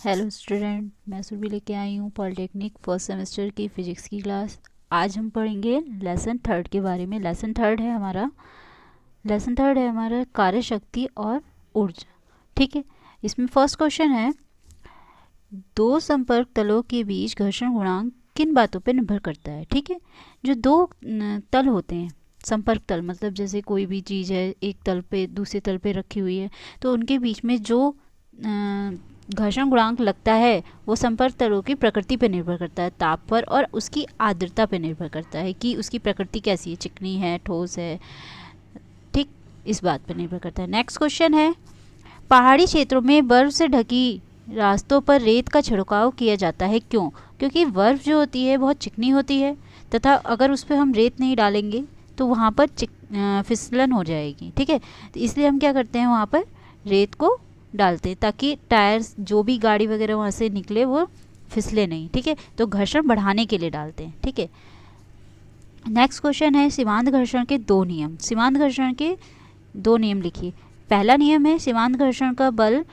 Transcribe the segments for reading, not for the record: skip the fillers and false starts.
Hello student, मैं सुरभि लेके आई हूँ पॉलिटेक्निक फर्स्ट सेमेस्टर की फिजिक्स की क्लास। आज हम पढ़ेंगे लेसन थर्ड के बारे में। लेसन थर्ड है हमारा कार्य शक्ति और ऊर्जा। ठीक है, इसमें फर्स्ट क्वेश्चन है, दो संपर्क तलों के बीच घर्षण गुणांक किन बातों पर निर्भर करता है। ठीक है, जो दो तल होते हैं, संपर्क तल मतलब जैसे कोई भी चीज़ है एक तल पे दूसरे तल पे रखी हुई है, तो उनके बीच में जो घर्षण गुणांक लगता है वो संपर्क तलों की प्रकृति पर निर्भर करता है, ताप पर और उसकी आर्द्रता पर निर्भर करता है कि उसकी प्रकृति कैसी है, चिकनी है, ठोस है। ठीक, इस बात पर निर्भर करता है। नेक्स्ट क्वेश्चन है, पहाड़ी क्षेत्रों में बर्फ से ढकी रास्तों पर रेत का छिड़काव किया जाता है, क्यों? क्योंकि बर्फ जो होती है बहुत चिकनी होती है तथा अगर उस पर हम रेत नहीं डालेंगे तो वहाँ पर फिसलन हो जाएगी। ठीक है, तो इसलिए हम क्या करते हैं, वहाँ पर रेत को डालते हैं ताकि टायर्स जो भी गाड़ी वगैरह वहाँ से निकले वो फिसले नहीं। ठीक है, तो घर्षण बढ़ाने के लिए डालते हैं। ठीक है, नेक्स्ट क्वेश्चन है, सीमांत घर्षण के दो नियम। सीमांत घर्षण के दो नियम लिखिए। पहला नियम है, सीमांत घर्षण का बल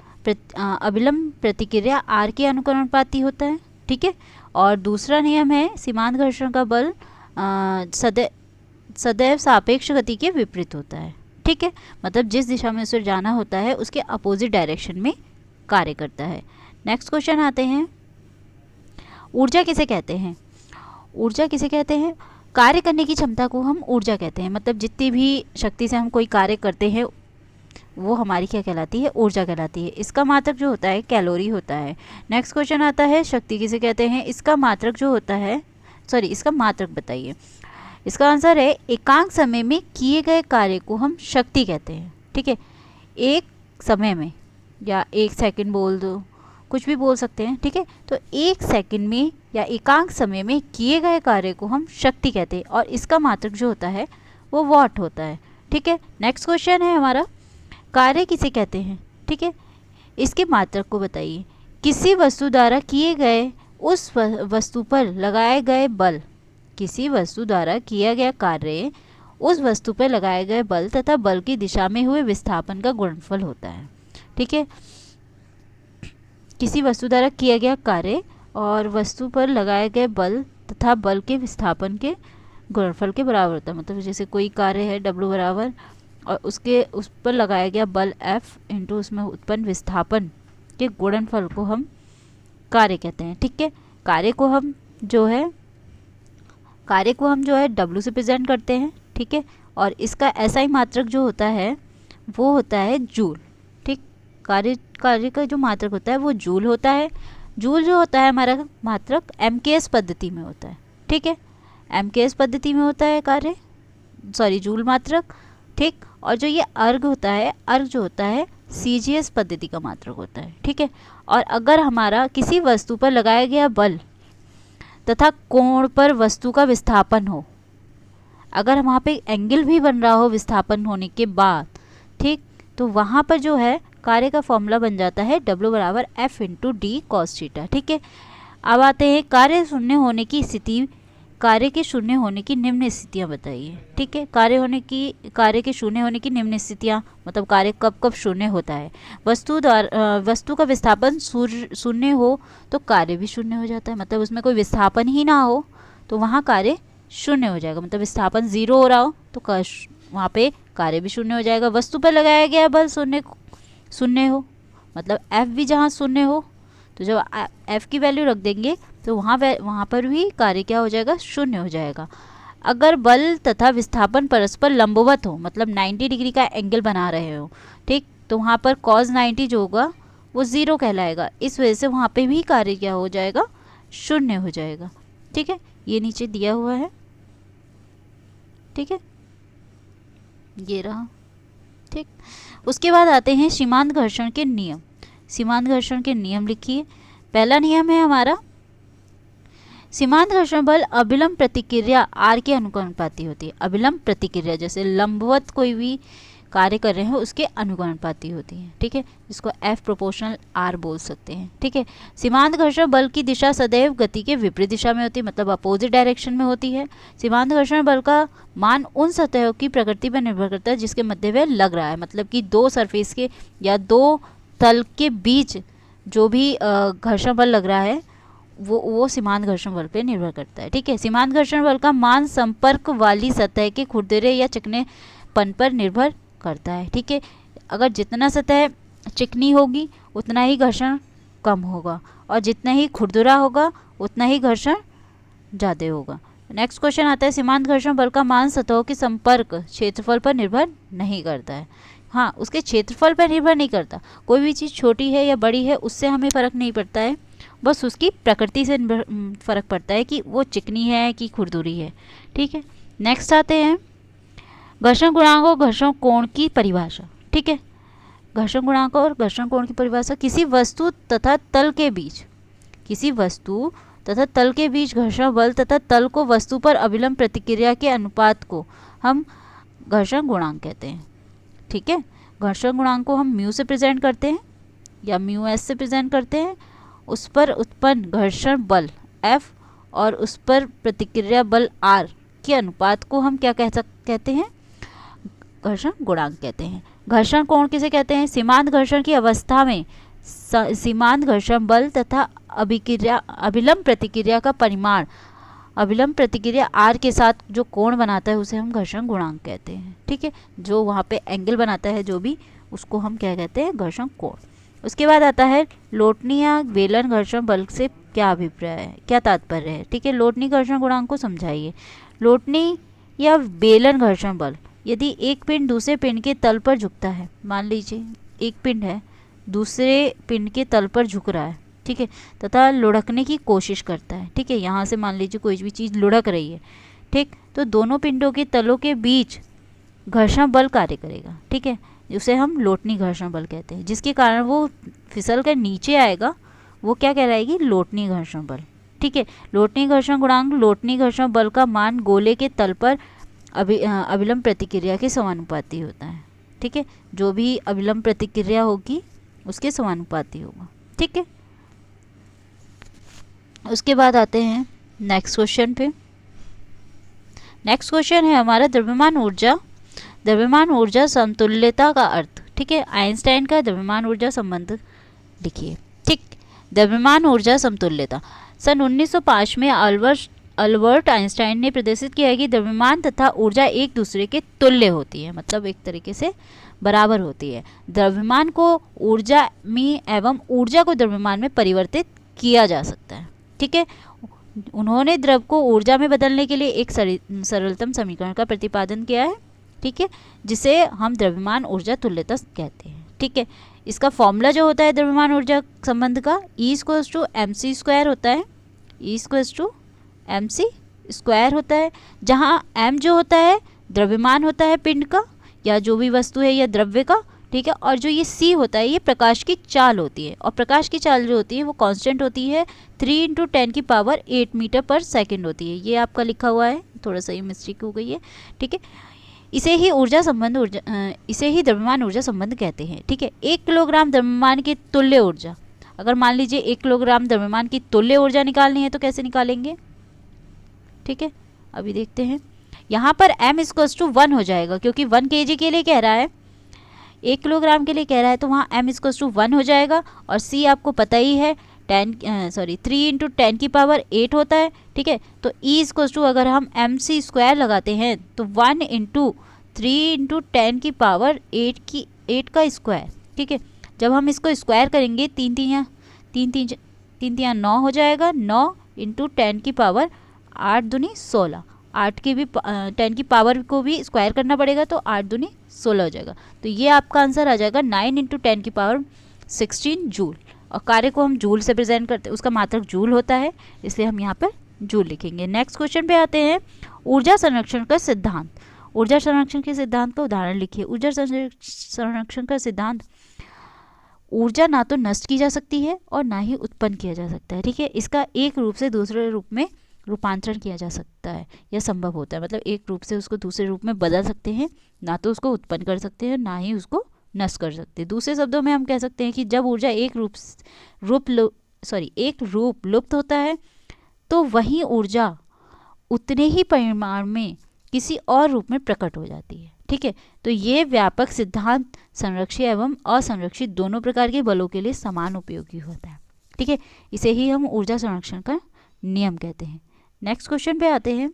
अभिलंब प्रतिक्रिया आर के अनुकरणपाती होता है। ठीक है, और दूसरा नियम है, सीमांत घर्षण का बल सदैव सापेक्ष गति के विपरीत होता है। ठीक है, मतलब जिस दिशा में उसे जाना होता है उसके अपोजिट डायरेक्शन में कार्य करता है। नेक्स्ट क्वेश्चन आते हैं, ऊर्जा किसे कहते हैं? ऊर्जा किसे कहते हैं? कार्य करने की क्षमता को हम ऊर्जा कहते हैं। मतलब जितनी भी शक्ति से हम कोई कार्य करते हैं वो हमारी क्या कहलाती है? ऊर्जा कहलाती है। इसका मात्रक जो होता है कैलोरी होता है। नेक्स्ट क्वेश्चन आता है, शक्ति किसे कहते हैं? इसका मात्रक जो होता है, इसका मात्रक बताइए। इसका आंसर है, एकांक समय में किए गए कार्य को हम शक्ति कहते हैं। ठीक है, एक समय में या एक सेकंड बोल दो, कुछ भी बोल सकते हैं। ठीक है, तो एक सेकंड में या एकांक समय में किए गए कार्य को हम शक्ति कहते हैं और इसका मात्रक जो होता है वो वॉट होता है। ठीक है, नेक्स्ट क्वेश्चन है हमारा, कार्य किसे कहते हैं? ठीक है, इसके मात्रक को बताइए। किसी वस्तु द्वारा किए गए उस वस्तु पर लगाए गए बल, किसी वस्तु द्वारा किया गया कार्य उस वस्तु पर लगाए गए बल तथा बल की दिशा में हुए विस्थापन का गुणनफल होता है। ठीक है, किसी वस्तु द्वारा किया गया कार्य और वस्तु पर लगाए गए बल तथा बल के विस्थापन के गुणनफल के बराबर होता है। मतलब जैसे कोई कार्य है W बराबर और उस पर लगाया गया बल F इंटू उसमें उत्पन्न विस्थापन के गुणनफल को हम कार्य कहते हैं। ठीक है, कार्य को हम जो है W से प्रेजेंट करते हैं। ठीक है, और इसका ऐसा ही मात्रक जो होता है वो होता है जूल। ठीक, कार्य का जो मात्रक होता है वो जूल होता है। जूल जो होता है हमारा मात्रक MKS पद्धति में होता है। ठीक है, MKS पद्धति में होता है जूल मात्रक। ठीक, और जो ये अर्ग होता है, अर्ग जो होता है CGS पद्धति का मात्रक होता है। ठीक है, और अगर हमारा किसी वस्तु पर लगाया गया बल तथा कोण पर वस्तु का विस्थापन हो, अगर वहाँ पे एंगल भी बन रहा हो विस्थापन होने के बाद, ठीक, तो वहाँ पर जो है कार्य का फॉर्मूला बन जाता है W बराबर F into D cos theta. ठीक है, अब आते हैं कार्य के शून्य होने की निम्न स्थितियाँ बताइए। ठीक है, कार्य के शून्य होने की निम्न स्थितियाँ मतलब कार्य कब कब शून्य होता है? वस्तु का विस्थापन शून्य हो तो कार्य भी शून्य हो जाता है। मतलब उसमें कोई विस्थापन ही ना हो तो वहाँ कार्य शून्य हो जाएगा। मतलब विस्थापन 0 हो रहा हो तो वहाँ पे कार्य भी शून्य हो जाएगा। वस्तु पर लगाया गया बल शून्य हो, मतलब F भी जहाँ शून्य हो तो जब F की वैल्यू रख देंगे तो वहाँ पर भी कार्य क्या हो जाएगा? शून्य हो जाएगा। अगर बल तथा विस्थापन परस्पर लंबवत हो, मतलब 90 डिग्री का एंगल बना रहे हो, ठीक, तो वहाँ पर cos 90 जो होगा वो 0 कहलाएगा। इस वजह से वहाँ पे भी कार्य क्या हो जाएगा? शून्य हो जाएगा। ठीक है, ये नीचे दिया हुआ है। ठीक है, ये रहा। ठीक, उसके बाद आते हैं सीमांत घर्षण के नियम। सीमांत घर्षण के नियम लिखिए। पहला नियम है हमारा, सीमांत घर्षण बल अभिलंब प्रतिक्रिया R के अनुकरणपाती होती है। अभिलंब प्रतिक्रिया जैसे लंबवत कोई भी कार्य कर रहे हैं उसके अनुकरणपाती होती है। ठीक है, जिसको F प्रोपोर्शनल R बोल सकते हैं। ठीक है, सीमांत घर्षण बल की दिशा सदैव गति के विपरीत दिशा में होती है, मतलब अपोजिट डायरेक्शन में होती है। सीमांत घर्षण बल का मान उन सतहों की प्रकृति पर निर्भर करता है जिसके मध्य वह लग रहा है। मतलब कि दो सरफेस के या दो तल के बीच जो भी घर्षण बल लग रहा है वो सीमांत घर्षण बल पे निर्भर करता है। ठीक है, सीमांत घर्षण बल का मान संपर्क वाली सतह के खुरदरे या चिकनेपन पर निर्भर करता है। ठीक है, अगर जितना सतह चिकनी होगी उतना ही घर्षण कम होगा और जितना ही खुरदुरा होगा उतना ही घर्षण ज़्यादा होगा। नेक्स्ट क्वेश्चन आता है, सीमांत घर्षण बल का मान सतहों के संपर्क क्षेत्रफल पर निर्भर नहीं करता है। हाँ, उसके क्षेत्रफल पर निर्भर नहीं करता। कोई भी चीज़ छोटी है या बड़ी है उससे हमें फ़र्क नहीं पड़ता है, बस उसकी प्रकृति से फ़र्क पड़ता है कि वो चिकनी है कि खुरदुरी है। ठीक है, नेक्स्ट आते हैं घर्षण गुणांक और घर्षण कोण की परिभाषा। ठीक है, घर्षण गुणांक और घर्षण कोण की परिभाषा, किसी वस्तु तथा तल के बीच घर्षण बल तथा तल को वस्तु पर अभिलंब प्रतिक्रिया के अनुपात को हम घर्षण गुणांक कहते हैं। ठीक है, घर्षण गुणांक को हम म्यू से प्रेजेंट करते हैं या म्यू एस से प्रेजेंट करते हैं। उस पर उत्पन्न घर्षण बल F और उस पर प्रतिक्रिया बल R के अनुपात को हम क्या कहते हैं? घर्षण गुणांक कहते हैं। घर्षण कोण किसे कहते हैं? सीमांत घर्षण की अवस्था में सीमांत घर्षण बल तथा अभिलंब प्रतिक्रिया का परिमाण, अभिलंब प्रतिक्रिया R के साथ जो कोण बनाता है उसे हम घर्षण गुणांक कहते हैं। ठीक है, जो वहाँ पे एंगल बनाता है जो भी, उसको हम क्या कहते हैं? घर्षण कोण। उसके बाद आता है लोटनी या बेलन घर्षण बल से क्या अभिप्राय है, क्या तात्पर्य है? ठीक है, लोटनी घर्षण गुणांक को समझाइए। लोटनी या बेलन घर्षण बल, यदि एक पिंड दूसरे पिंड के तल पर झुकता है, मान लीजिए एक पिंड है दूसरे पिंड के तल पर झुक रहा है, ठीक है, तथा लुढ़कने की कोशिश करता है। ठीक है, यहाँ से मान लीजिए कोई भी चीज़ लुढ़क रही है, ठीक, तो दोनों पिंडों के तलों के बीच घर्षण बल कार्य करेगा। ठीक है, उसे हम लोटनी घर्षण बल कहते हैं, जिसके कारण वो फिसल कर नीचे आएगा, वो क्या कहलाएगी? लोटनी घर्षण बल। ठीक है, लोटनी घर्षण गुणांक लोटनी घर्षण बल का मान गोले के तल पर अभिलंब प्रतिक्रिया के समानुपाती होता है। ठीक है, जो भी अभिलंब प्रतिक्रिया होगी उसके समानुपाती होगा। ठीक है, उसके बाद आते हैं नेक्स्ट क्वेश्चन पे। नेक्स्ट क्वेश्चन है हमारा द्रव्यमान ऊर्जा समतुल्यता का अर्थ। ठीक है, आइंस्टाइन का द्रव्यमान ऊर्जा संबंध लिखिए। ठीक, द्रव्यमान ऊर्जा समतुल्यता सन 1905 में अल्बर्ट आइंस्टाइन ने प्रदर्शित किया है कि द्रव्यमान तथा ऊर्जा एक दूसरे के तुल्य होती है, मतलब एक तरीके से बराबर होती है। द्रव्यमान को ऊर्जा में एवं ऊर्जा को द्रव्यमान में परिवर्तित किया जा सकता है। ठीक है, उन्होंने द्रव को ऊर्जा में बदलने के लिए एक सरलतम समीकरण का प्रतिपादन किया है। ठीक है, जिसे हम द्रव्यमान ऊर्जा तुल्यता कहते हैं। ठीक है, इसका फॉर्मूला जो होता है द्रव्यमान ऊर्जा संबंध का, E=mc² होता है, E=mc² होता है, जहाँ m जो होता है द्रव्यमान होता है पिंड का या जो भी वस्तु है या द्रव्य का। ठीक है, और जो ये c होता है ये प्रकाश की चाल होती है, और प्रकाश की चाल जो होती है वो कांस्टेंट होती है, 3 × 10⁸ मीटर पर सेकेंड होती है। ये आपका लिखा हुआ है, थोड़ा सा ये मिस्टेक हो गई है। ठीक है, इसे ही द्रव्यमान ऊर्जा संबंध कहते हैं। ठीक है, 1 किलोग्राम द्रव्यमान की तुल्य ऊर्जा, अगर मान लीजिए 1 किलोग्राम द्रव्यमान की तुल्य ऊर्जा निकालनी है तो कैसे निकालेंगे? ठीक है, अभी देखते हैं। यहाँ पर m=1 हो जाएगा, क्योंकि 1 kg के लिए कह रहा है, 1 किलोग्राम के लिए कह रहा है, तो वहाँ m=1 हो जाएगा। और c आपको पता ही है 3 × 10⁸ होता है। ठीक है, तो E अगर हम mc² लगाते हैं तो 1 × 3 × 10⁸ का स्क्वायर। ठीक है, जब हम इसको स्क्वायर करेंगे 3 3 9 हो जाएगा, 9 × 10⁸ 8 दूनी 16, 8 की भी 10 की पावर को भी स्क्वायर करना पड़ेगा, तो 8 दूनी 16 हो जाएगा। तो ये आपका आंसर आ जाएगा 9 × 10⁻16 जूल। और कार्य को हम जूल से प्रेजेंट करते हैं, उसका मात्रक जूल होता है, इसलिए हम यहाँ पर जूल लिखेंगे। नेक्स्ट क्वेश्चन पे आते हैं, ऊर्जा संरक्षण का सिद्धांत। ऊर्जा संरक्षण के सिद्धांत का उदाहरण लिखिए। ऊर्जा संरक्षण का सिद्धांत, ऊर्जा ना तो नष्ट की जा सकती है और ना ही उत्पन्न किया जा सकता है। ठीक है, इसका एक रूप से दूसरे रूप में रूपांतरण किया जा सकता है या संभव होता है, मतलब एक रूप से उसको दूसरे रूप में बदल सकते हैं, ना तो उसको उत्पन्न कर सकते हैं ना ही उसको नष्ट कर सकते हैं। दूसरे शब्दों में हम कह सकते हैं कि जब ऊर्जा एक रूप लुप्त होता है तो वही ऊर्जा उतने ही परिमाण में किसी और रूप में प्रकट हो जाती है। ठीक है। तो ये व्यापक सिद्धांत संरक्षित एवं असंरक्षित दोनों प्रकार के बलों के लिए समान उपयोगी होता है। ठीक है, इसे ही हम ऊर्जा संरक्षण का नियम कहते हैं। नेक्स्ट क्वेश्चन पे आते हैं।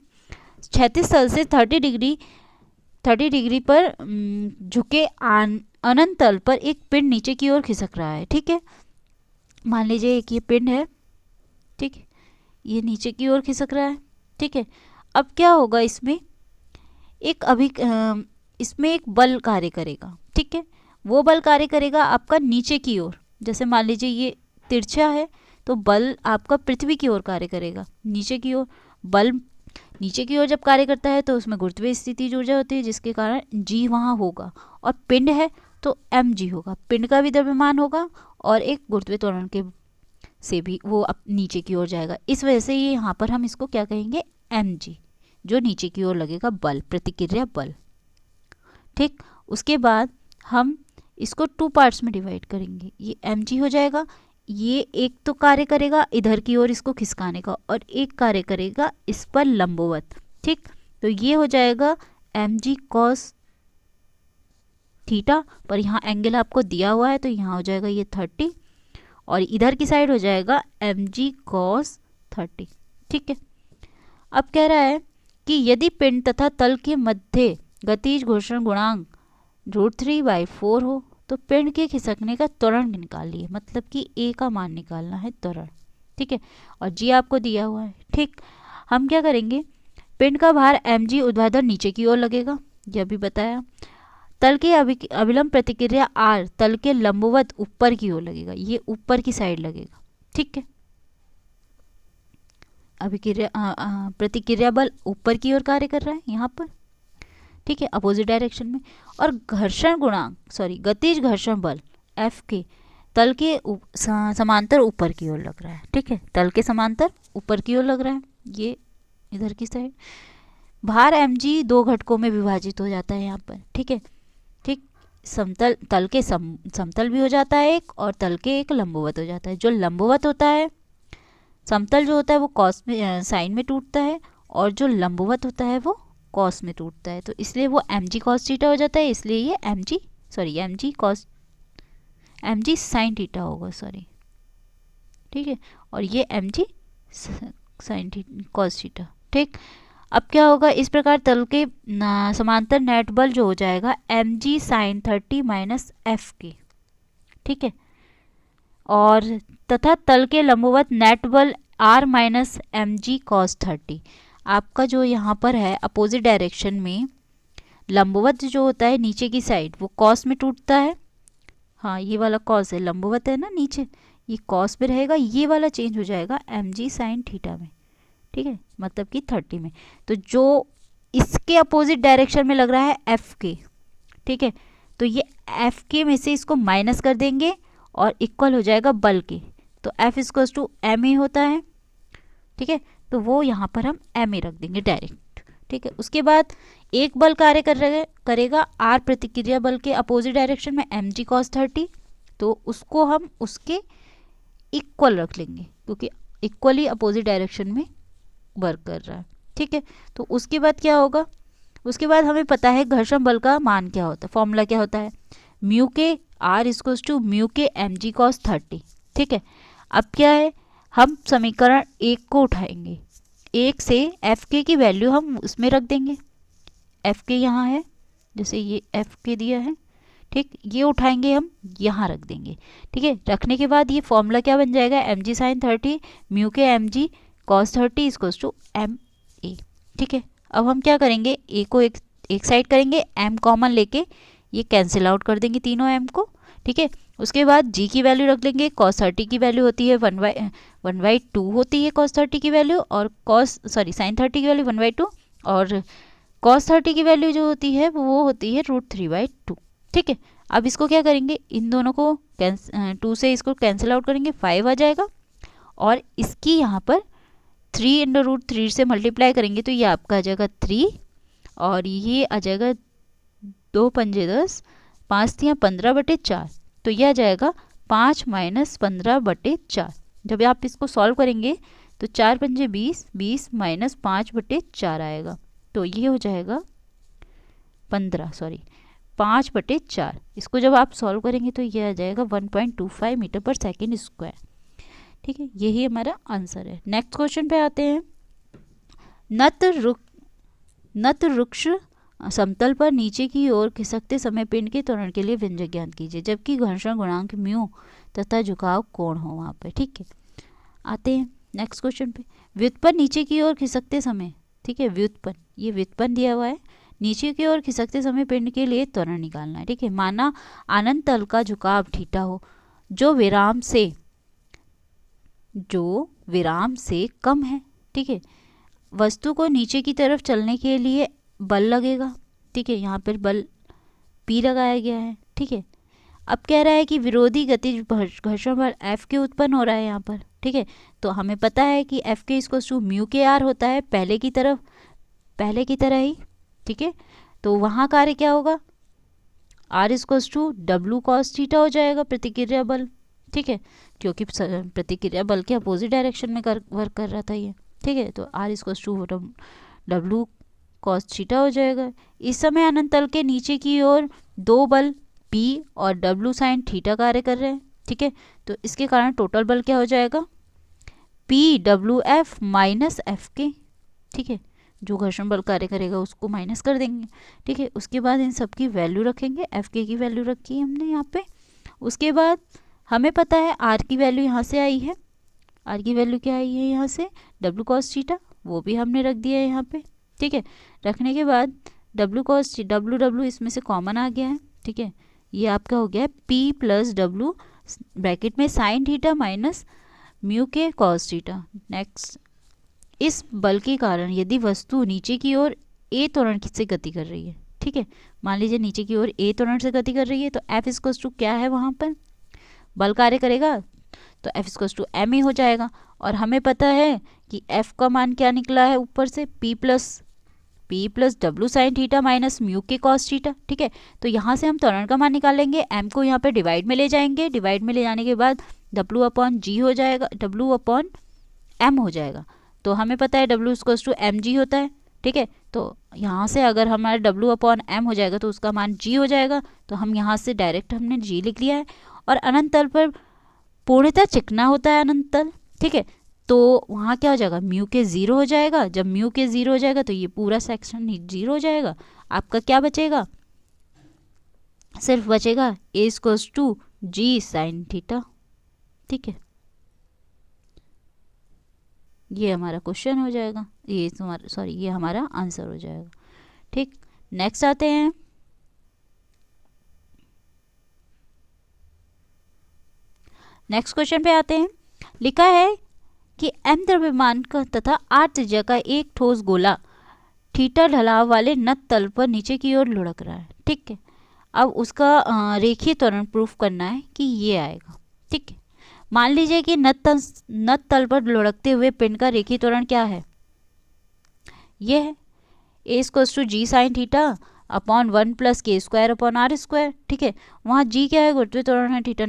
क्षैतिज तल से 30 डिग्री पर झुके अनंत तल पर एक पिंड नीचे की ओर खिसक रहा है। ठीक है, मान लीजिए एक ये पिंड है, ठीक है, ये नीचे की ओर खिसक रहा है। ठीक है, अब क्या होगा, इसमें इसमें एक बल कार्य करेगा। ठीक है, वो बल कार्य करेगा आपका नीचे की ओर। जैसे मान लीजिए ये तिरछा है तो बल आपका पृथ्वी की ओर कार्य करेगा, नीचे की ओर। बल नीचे की ओर जब कार्य करता है तो उसमें गुरुत्वीय स्थिति ऊर्जा होती है, जिसके कारण जी वहाँ होगा। और पिंड है तो एम जी होगा, पिंड का भी द्रव्यमान होगा और एक गुरुत्वीय त्वरण के से भी वो अब नीचे की ओर जाएगा। इस वजह से ये यहाँ पर हम इसको क्या कहेंगे, एम जी, जो नीचे की ओर लगेगा बल, प्रतिक्रिया बल। ठीक, उसके बाद हम इसको 2 पार्ट्स में डिवाइड करेंगे। ये एम जी हो जाएगा, ये एक तो कार्य करेगा इधर की ओर इसको खिसकाने का, और एक कार्य करेगा इस पर लंबवत। ठीक, तो ये हो जाएगा एम जी कॉस थीटा, पर यहाँ एंगल आपको दिया हुआ है तो यहाँ हो जाएगा ये 30, और इधर की साइड हो जाएगा एम जी कॉस 30। ठीक है, अब कह रहा है कि यदि पिंड तथा तल के मध्य गतिज घर्षण गुणांक √3/4 हो तो पिंड के खिसकने का त्वरण निकालिए, मतलब कि ए का मान निकालना है, त्वरण। ठीक है, और जी आपको दिया हुआ है। ठीक, हम क्या करेंगे, पिंड का भार एम जी ऊर्ध्वाधर नीचे की ओर लगेगा, यह भी बताया। तल के अभिलंब प्रतिक्रिया आर तल के लंबवत ऊपर की ओर लगेगा, ये ऊपर की साइड लगेगा। ठीक है, प्रतिक्रिया बल ऊपर की ओर कार्य कर रहा है यहाँ पर। ठीक है, अपोजिट डायरेक्शन में। और घर्षण गुणांक गतिज घर्षण बल एफ के तल के समांतर ऊपर की ओर लग रहा है। ठीक है, तल के समांतर ऊपर की ओर लग रहा है, ये इधर की साइड। भार एम जी 2 घटकों में विभाजित हो जाता है यहाँ पर। ठीक है, ठीक, समतल तल के समतल भी हो जाता है एक, और तल के एक लंबवत हो जाता है। जो लंबवत होता है, समतल जो होता है वो कॉस में साइन में टूटता है, और जो लंबवत होता है वो कॉस में टूटता है, तो इसलिए वो एम जी कॉस थीटा हो जाता है। इसलिए ये एम जी साइन थीटा होगा, सॉरी। ठीक है, और ये M G sine cos theta. ठीक, अब क्या होगा, इस प्रकार तल के समांतर नेट बल जो हो जाएगा M G sine 30 minus F K. ठीक है, और तथा तल के लंबवत नेट बल R minus M G cos 30। आपका जो यहाँ पर है अपोजिट डायरेक्शन में लंबवत जो होता है नीचे की साइड वो कॉस में टूटता है। हाँ, ये वाला कॉस है, लंबवत है ना नीचे, ये कॉस में रहेगा, ये वाला चेंज हो जाएगा एम जी साइन थीटा में। ठीक है, मतलब कि 30 में। तो जो इसके अपोजिट डायरेक्शन में लग रहा है एफ के, ठीक है, तो ये एफ के में से इसको माइनस कर देंगे और इक्वल हो जाएगा बल के, तो F equals to M A होता है। ठीक है, तो वो यहाँ पर हम एम ए रख देंगे डायरेक्ट। ठीक है, उसके बाद एक बल कार्य करेगा आर प्रतिक्रिया बल के अपोजिट डायरेक्शन में एम जी कॉस 30, तो उसको हम उसके इक्वल रख लेंगे क्योंकि इक्वली अपोजिट डायरेक्शन में वर्क कर रहा है। ठीक है, तो उसके बाद क्या होगा, उसके बाद हमें पता है घर्षण बल का मान क्या होता है, फॉर्मूला क्या होता है, म्यू के are equals to mu K M G cos 30। ठीक है, अब क्या है, हम समीकरण 1 को उठाएंगे, 1 से एफ के की वैल्यू हम उसमें रख देंगे। एफ के यहाँ है, जैसे ये एफ के दिया है, ठीक, ये उठाएंगे हम यहाँ रख देंगे। ठीक है, रखने के बाद ये फॉर्मूला क्या बन जाएगा, M G sine 30 mu K M G cos 30 equals to M A. ठीक है, अब हम क्या करेंगे, ए को एक साइड करेंगे, एम कॉमन लेके ये कैंसिल आउट कर देंगे तीनों एम को। ठीक है, उसके बाद जी की वैल्यू रख लेंगे, cos 30 की वैल्यू होती है 1/2 होती है cos 30 की वैल्यू, और sin 30 की वैल्यू 1/2, और cos 30 की वैल्यू जो होती है वो होती है √3/2। ठीक है, अब इसको क्या करेंगे, इन दोनों को 2 से इसको कैंसिल आउट करेंगे, 5 आ जाएगा, और इसकी यहाँ पर 3 × √3 से मल्टीप्लाई करेंगे तो ये आपका आ जाएगा 3, और ये आ जाएगा 2 पंजे 10, 5 तियाँ 15/4, तो यह आ जाएगा 5 - 15/4। जब आप इसको सॉल्व करेंगे तो 4 पंजे 20, 20 - 5/4 आएगा, तो ये हो जाएगा 5/4। इसको जब आप सॉल्व करेंगे तो ये आ जाएगा 1.25 मीटर पर सेकेंड स्क्वायर। ठीक है, यही हमारा आंसर है। नेक्स्ट क्वेश्चन पे आते हैं। नत वृक्ष समतल पर नीचे की ओर खिसकते समय पिंड के त्वरण के लिए व्यंजक ज्ञात कीजिए, जबकि घर्षण गुणांक म्यू तथा झुकाव कोण हो वहाँ पे। ठीक है, आते हैं नेक्स्ट क्वेश्चन पे। व्युत्पन्न नीचे की ओर खिसकते समय, ठीक है, व्युत्पन्न, ये व्युत्पन्न दिया हुआ है, नीचे की ओर खिसकते समय पिंड के लिए त्वरण निकालना है। ठीक है, माना अनंत तल का झुकाव थीटा हो जो विराम से कम है। ठीक है, वस्तु को नीचे की तरफ चलने के लिए बल लगेगा। ठीक है, यहाँ पर बल P लगाया गया है। ठीक है, अब कह रहा है कि विरोधी गतिज घर्षण बल F के उत्पन्न हो रहा है यहाँ पर। ठीक है, तो हमें पता है कि F के = म्यू के आर होता है, पहले की तरह ही। ठीक है, तो वहाँ कार्य क्या होगा, R = W cos थीटा हो जाएगा, प्रतिक्रिया बल। ठीक है, क्योंकि प्रतिक्रिया बल के अपोजिट डायरेक्शन में वर्क कर रहा था ये। ठीक है, तो R = W cos थीटा हो जाएगा। इस समय अनंत तल के नीचे की ओर दो बल P और W sin थीटा कार्य कर रहे हैं। ठीक है, तो इसके कारण टोटल बल क्या हो जाएगा, PWF माइनस FK। ठीक है, जो घर्षण बल कार्य करेगा उसको माइनस कर देंगे। ठीक है, उसके बाद इन सब की वैल्यू रखेंगे, FK की वैल्यू रखी है हमने यहाँ पे। उसके बाद हमें पता है R की वैल्यू यहाँ से आई है, R की वैल्यू क्या आई है यहाँ से, W cos थीटा, वो भी हमने रख दिया है यहाँ पे। ठीक है, रखने के बाद W इसमें से कॉमन आ गया है। ठीक है, ये आपका हो गया P + W ब्रैकेट में sin थीटा माइनस म्यू के cos थीटा। नेक्स्ट, इस बल के कारण यदि वस्तु नीचे की ओर A त्वरण से गति कर रही है। ठीक है, मान लीजिए नीचे की ओर A त्वरण से गति कर रही है, तो F = क्या है, वहाँ पर बल कार्य करेगा तो F = ma हो जाएगा। और हमें पता है कि F का मान क्या निकला है ऊपर से, P + W sin theta minus mu के cos थीटा। ठीक है, तो यहाँ से हम त्वरण का मान निकालेंगे, m को यहाँ पे डिवाइड में ले जाएंगे, डिवाइड में ले जाने के बाद W/g हो जाएगा, W/m हो जाएगा। तो हमें पता है W = mg होता है। ठीक है, तो यहाँ से अगर हमारा W/m हो जाएगा तो उसका मान g हो जाएगा। तो हम यहाँ से डायरेक्ट हमने g लिख लिया है। और अनंत तल पर पूर्णतः चिकना होता है अनंत तल। ठीक है, तो वहाँ क्या हो जाएगा, म्यू के 0 हो जाएगा। जब म्यू के 0 हो जाएगा तो ये पूरा सेक्शन 0 हो जाएगा। आपका क्या बचेगा, सिर्फ बचेगा A = G sin थीटा। ठीक है, ये हमारा क्वेश्चन हो जाएगा, ये हमारा आंसर हो जाएगा। ठीक, नेक्स्ट आते हैं। नेक्स्ट क्वेश्चन पे आते हैं। लिखा है कि m द्रव्यमान का तथा r त्रिज्या का एक ठोस गोला थीटा ढलाव वाले नत तल पर नीचे की ओर लुढ़क रहा है। ठीक है, अब उसका रेखीय त्वरण प्रूफ करना है कि ये आएगा। ठीक है, मान लीजिए कि नत तल पर लुढ़कते हुए पिंड का रेखीय त्वरण क्या है, ये है A = G sin theta upon 1 + k² upon r²। ठीक है, वहाँ G क्या है, गुरुत्वीय त्वरण है, थीटा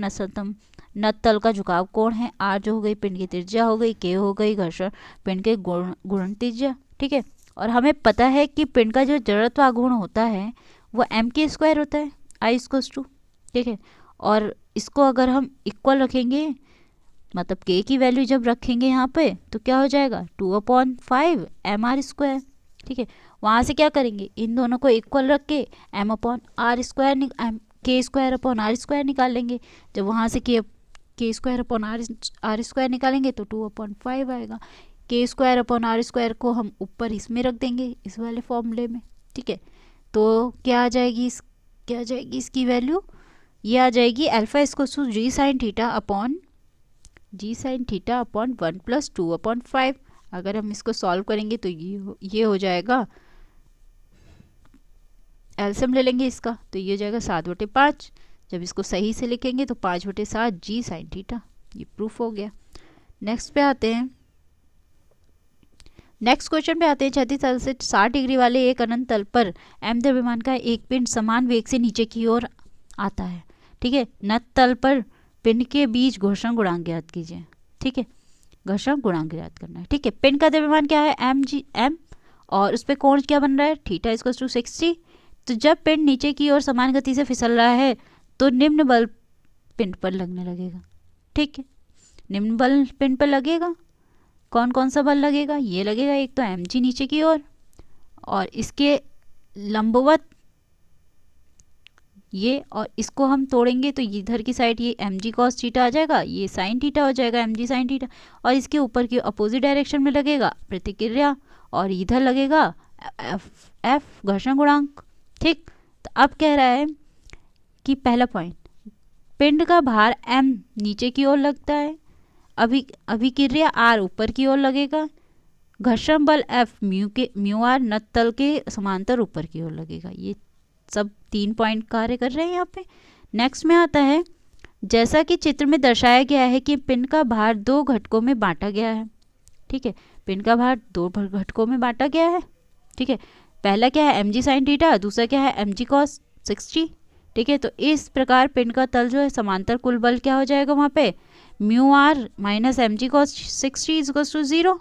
नत तल का झुकाव कोण है, R जो हो गई पिंड की त्रिज्या हो गई, K हो गई घर्षण पिंड के गुणन त्रिज्या। ठीक है, और हमें पता है कि पिंड का जो जड़त्व आघूर्ण होता है वो m² होता है, I = ठीक है, और इसको अगर हम इक्वल रखेंगे, मतलब K की वैल्यू जब रखेंगे यहाँ पे तो क्या हो जाएगा, 2/5 mr²। ठीक है, वहाँ से क्या करेंगे, इन दोनों को इक्वल रख के m/r² k² निकाल लेंगे। जब वहाँ से k² निकालेंगे तो 2/5 आएगा। k² को हम ऊपर इसमें रख देंगे, इस वाले फॉर्मूले में। ठीक है, तो क्या आ जाएगी इसकी वैल्यू, ये आ जाएगी alpha = G sin theta upon 1 + 2/5। अगर हम इसको सॉल्व करेंगे तो ये हो जाएगा, एलसीएम ले लेंगे इसका तो ये हो जाएगा 7/5। जब इसको सही से लिखेंगे तो 5/7 G sin थीटा, ये प्रूफ हो गया। नेक्स्ट पे आते हैं। नेक्स्ट क्वेश्चन पे आते हैं। क्षैतिज तल से 60 डिग्री वाले एक अनंत तल पर m द्रव्यमान का एक पिंड समान वेग से नीचे की ओर आता है। ठीक है, नत तल पर पिंड के बीच घर्षण गुणांक ज्ञात कीजिए। ठीक है, घर्षण गुणांक ज्ञात करना है। ठीक है, पिंड का द्रव्यमान क्या है, m और उस पर कोण क्या बन रहा है, थीटा = 60। तो जब पिंड नीचे की ओर समान गति से फिसल रहा है तो निम्न बल पिंड पर लगने लगेगा। ठीक है, निम्न बल पिंड पर लगेगा। कौन कौन सा बल लगेगा? ये लगेगा, एक तो mg नीचे की ओर और इसके लंबवत ये, और इसको हम तोड़ेंगे तो इधर की साइड ये mg cos थीटा आ जाएगा, ये sin थीटा हो जाएगा mg sin थीटा, और इसके ऊपर की अपोजिट डायरेक्शन में लगेगा प्रतिक्रिया और इधर लगेगा f घर्षण गुणांक। ठीक, तो अब कह रहा है कि पहला पॉइंट, पिंड का भार m नीचे की ओर लगता है, अभिक्रिया r ऊपर की ओर लगेगा, घर्षण बल F म्यू आर नत तल के समांतर ऊपर की ओर लगेगा। ये सब 3 पॉइंट कार्य कर रहे हैं यहाँ पे। नेक्स्ट में आता है, जैसा कि चित्र में दर्शाया गया है कि पिंड का भार 2 घटकों में बांटा गया है। ठीक है, पिंड का भार 2 घटकों में बांटा गया है। ठीक है, पहला क्या है mg sin थीटा, दूसरा क्या है mg cos 60। ठीक है, तो इस प्रकार पिंड का तल जो है समांतर, कुल बल क्या हो जाएगा वहाँ पे, mu R minus mg cos 60 equals to 0।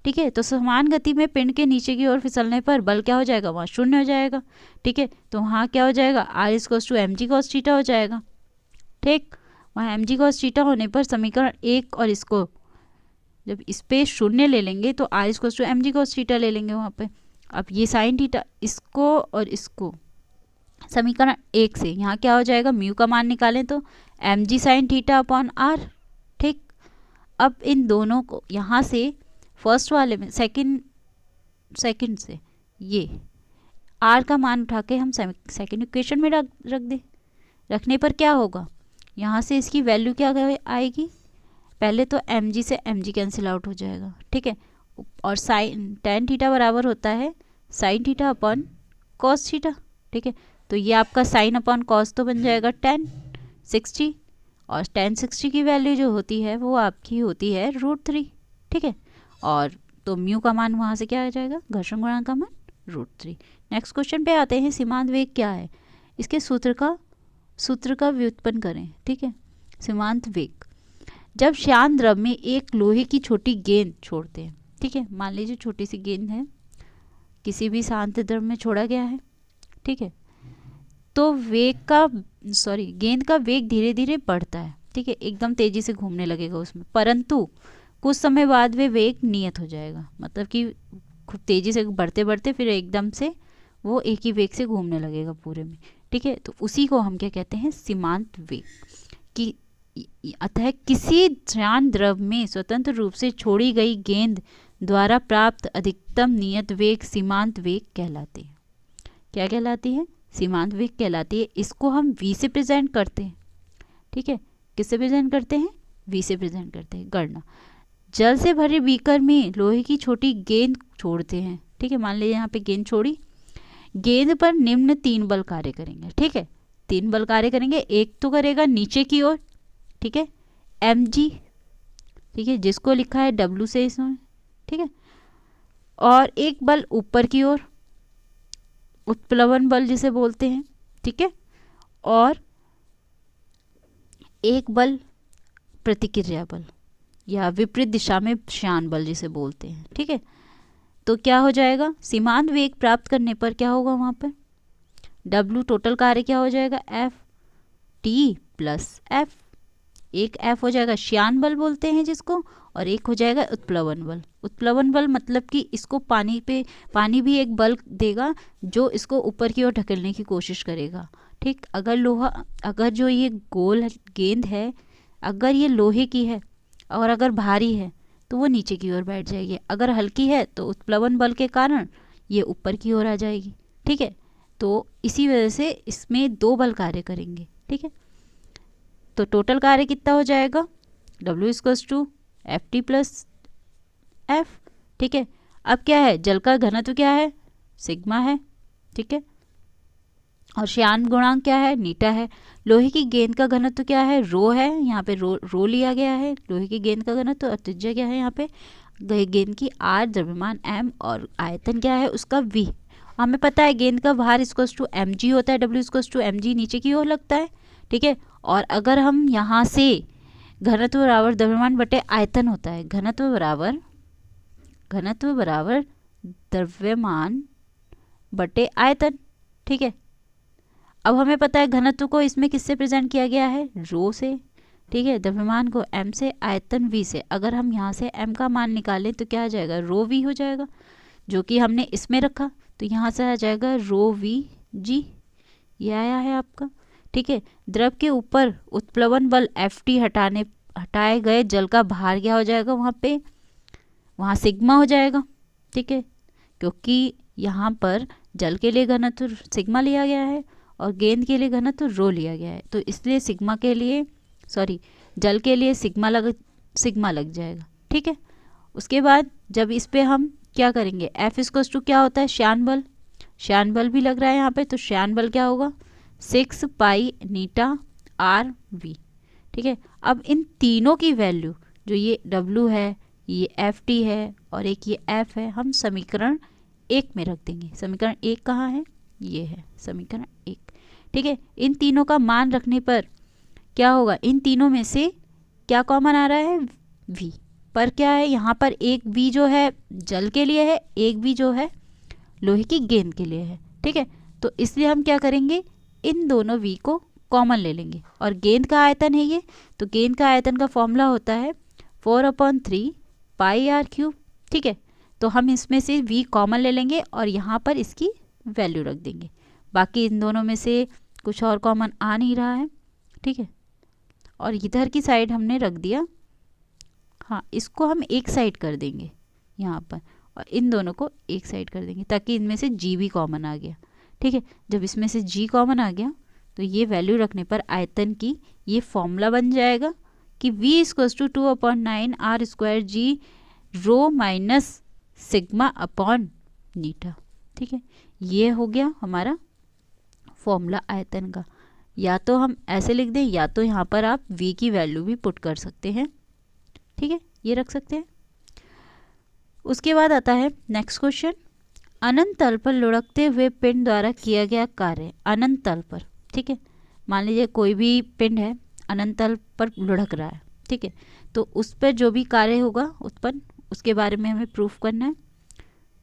ठीक है, तो समान गति में पिंड के नीचे की ओर फिसलने पर बल क्या हो जाएगा, वहाँ शून्य हो जाएगा। ठीक है, तो वहाँ क्या हो जाएगा, r equals to mg cos theta हो जाएगा। ठीक, वहाँ mg cos थीटा होने पर समीकरण 1 और इसको जब इस पे शून्य ले लेंगे तो r equals to mg cos theta ले लेंगे वहाँ पे। अब ये साइन थीटा, इसको और इसको समीकरण 1 से यहाँ क्या हो जाएगा, म्यू का मान निकालें तो mg sin theta upon r। ठीक, अब इन दोनों को यहाँ से फर्स्ट वाले में सेकंड से ये r का मान उठा के हम सेकंड इक्वेशन में रख दे। रखने पर क्या होगा, यहाँ से इसकी वैल्यू क्या आएगी, पहले तो mg से mg कैंसिल आउट हो जाएगा। ठीक है, और साइन tan थीटा बराबर होता है sign theta upon cos theta. ठीक है, तो ये आपका साइन अपॉन कॉस तो बन जाएगा tan 60, और tan 60 की वैल्यू जो होती है वो आपकी होती है √3। ठीक है, और तो म्यू का मान वहाँ से क्या आ जाएगा, घर्षण गुणांक का मान √3। नेक्स्ट क्वेश्चन पे आते हैं, सीमांत वेग क्या है, इसके सूत्र का व्युत्पन्न करें। ठीक है, सीमांत वेग, जब श्यान द्रव में एक लोहे की छोटी गेंद छोड़ते हैं। ठीक है, मान लीजिए छोटी सी गेंद है, किसी भी शांत द्रव में छोड़ा गया है। ठीक है, तो गेंद का वेग धीरे धीरे बढ़ता है। ठीक है, एकदम तेजी से घूमने लगेगा उसमें, परंतु कुछ समय बाद वे वेग नियत हो जाएगा, मतलब कि खूब तेजी से बढ़ते बढ़ते फिर एकदम से वो एक ही वेग से घूमने लगेगा पूरे में। ठीक है, तो उसी को हम क्या कहते हैं, सीमांत वेग। कि अतः किसी श्यान द्रव में स्वतंत्र रूप से छोड़ी गई गेंद द्वारा प्राप्त अधिकतम नियत वेग सीमांत वेग कहलाती है। क्या कहलाती है, सीमांत वेग कहलाती है। इसको हम v से प्रेजेंट करते हैं। ठीक है, किससे प्रेजेंट करते हैं, v से प्रेजेंट करते हैं। गणना, जल से भरे बीकर में लोहे की छोटी गेंद छोड़ते हैं। ठीक है, मान लीजिए यहाँ पे गेंद छोड़ी, गेंद पर निम्न 3 बल कार्य करेंगे। ठीक है, 3 बल कार्य करेंगे। एक तो करेगा नीचे की ओर, ठीक है, mg, ठीक है, जिसको लिखा है w से इसमें। ठीक है, और एक बल ऊपर की ओर, उत्प्लवन बल जिसे बोलते हैं। ठीक है, और एक बल प्रतिक्रिया बल या विपरीत दिशा में श्यान बल जिसे बोलते हैं। ठीक है, तो क्या हो जाएगा, सीमांत वेग प्राप्त करने पर क्या होगा, वहाँ पर W टोटल कार्य क्या हो जाएगा, F T प्लस F। एक F हो जाएगा श्यान बल बोलते हैं जिसको, और एक हो जाएगा उत्प्लवन बल। उत्प्लवन बल मतलब कि इसको पानी भी एक बल देगा जो इसको ऊपर की ओर ढकेलने की कोशिश करेगा। ठीक, अगर जो ये गोल गेंद है, अगर ये लोहे की है और अगर भारी है तो वो नीचे की ओर बैठ जाएगी, अगर हल्की है तो उत्प्लवन बल के कारण ये ऊपर की ओर आ जाएगी। ठीक है, तो इसी वजह से इसमें 2 बल कार्य करेंगे। ठीक है, तो टोटल कार्य कितना हो जाएगा, W equals to FT plus F। ठीक है, अब क्या है, जल का घनत्व क्या है, सिग्मा है। ठीक है, और श्यान गुणांक क्या है, नीटा है। लोहे की गेंद का घनत्व क्या है, रो है, यहाँ पे रो लिया गया है लोहे की गेंद का घनत्व, और त्रिज्या क्या है यहाँ पे गेंद की r, द्रव्यमान m, और आयतन क्या है उसका v। हमें पता है गेंद का भार इक्वल्स टू mg होता है, w इक्वल्स टू mg नीचे की ओर लगता है। ठीक है, और अगर हम यहाँ से घनत्व बराबर द्रव्यमान बटे आयतन होता है, घनत्व बराबर द्रव्यमान बटे आयतन। ठीक है, अब हमें पता है घनत्व को इसमें किससे प्रेजेंट किया गया है, रो से, ठीक है, द्रव्यमान को m से, आयतन v से। अगर हम यहाँ से m का मान निकालें तो क्या आ जाएगा, रो v हो जाएगा, जो कि हमने इसमें रखा, तो यहाँ से आ जाएगा रो v g, ये आया है आपका, ठीक है। द्रव के ऊपर उत्प्लवन बल Ft हटाए गए जल का भार क्या हो जाएगा वहाँ पे, वहाँ सिग्मा हो जाएगा, ठीक है, क्योंकि यहाँ पर जल के लिए घनत्व सिग्मा लिया गया है और गेंद के लिए घनत्व रो लिया गया है, तो इसलिए सिग्मा के लिए जल के लिए सिग्मा लग जाएगा, ठीक है। उसके बाद जब इस पे हम क्या करेंगे, F इक्वल्स टू क्या होता है, श्यान बल भी लग रहा है यहाँ पे, तो श्यान बल क्या होगा, 6 पाई नीटा आर वी, ठीक है। अब इन तीनों की वैल्यू, जो ये W है, ये Ft है और एक ये F है, हम समीकरण 1 में रख देंगे। समीकरण 1 कहाँ है, ये है समीकरण 1, ठीक है। इन तीनों का मान रखने पर क्या होगा, इन तीनों में से क्या कॉमन आ रहा है, V, पर क्या है यहाँ पर एक V जो है जल के लिए है, एक V जो है लोहे की गेंद के लिए है, ठीक है। तो इसलिए हम क्या करेंगे, इन दोनों V को कॉमन ले लेंगे, और गेंद का आयतन है ये, तो गेंद का आयतन का फॉर्मूला होता है 4/3 पाई आर क्यूब, ठीक है। तो हम इसमें से V कॉमन ले लेंगे और यहाँ पर इसकी वैल्यू रख देंगे। बाकी इन दोनों में से कुछ और कॉमन आ नहीं रहा है, ठीक है, और इधर की साइड हमने रख दिया, हाँ, इसको हम एक साइड कर देंगे यहाँ पर, और इन दोनों को एक साइड कर देंगे, ताकि इनमें से G भी कॉमन आ गया, ठीक है। जब इसमें से G कॉमन आ गया तो ये वैल्यू रखने पर आयतन की ये फॉर्मूला बन जाएगा कि V equals to 2/9 R square G rho minus sigma upon नीटा, ठीक है। ये हो गया हमारा फॉर्मूला आयतन का। या तो हम ऐसे लिख दें, या तो यहाँ पर आप V की वैल्यू भी पुट कर सकते हैं, ठीक है, ये रख सकते हैं। उसके बाद आता है नेक्स्ट क्वेश्चन, अनंत तल पर लुढ़कते हुए पिंड द्वारा किया गया कार्य। अनंत तल पर, ठीक है, मान लीजिए कोई भी पिंड है अनंत तल पर लुढ़क रहा है, ठीक है, तो उस पर जो भी कार्य होगा उत्पन्न, उसके बारे में हमें प्रूफ करना है,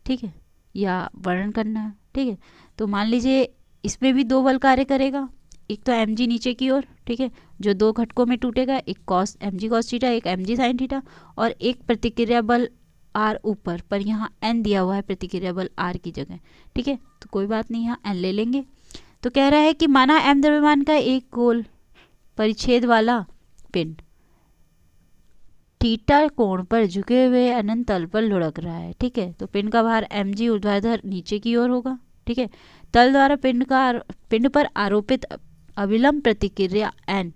ठीक है, या वर्णन करना है, ठीक है। तो मान लीजिए इसमें भी दो बल कार्य करेगा, एक तो mg नीचे की ओर, ठीक है, जो दो घटकों में टूटेगा, एक mg cos थीटा, एक mg sin थीटा, और एक प्रतिक्रिया बल r ऊपर, पर यहाँ n दिया हुआ है प्रतिक्रिया बल r की जगह, ठीक है, तो कोई बात नहीं, यहाँ n ले लेंगे। तो कह रहा है कि माना m द्रव्यमान का एक गोल परिच्छेद वाला पिंड थीटा कोण पर झुके हुए अनंत तल पर लुढ़क रहा है, ठीक है, तो पिंड का भार mg ऊर्ध्वाधर नीचे की ओर होगा, ठीक है। तल द्वारा पिंड पर आरोपित अविलंब प्रतिक्रिया n,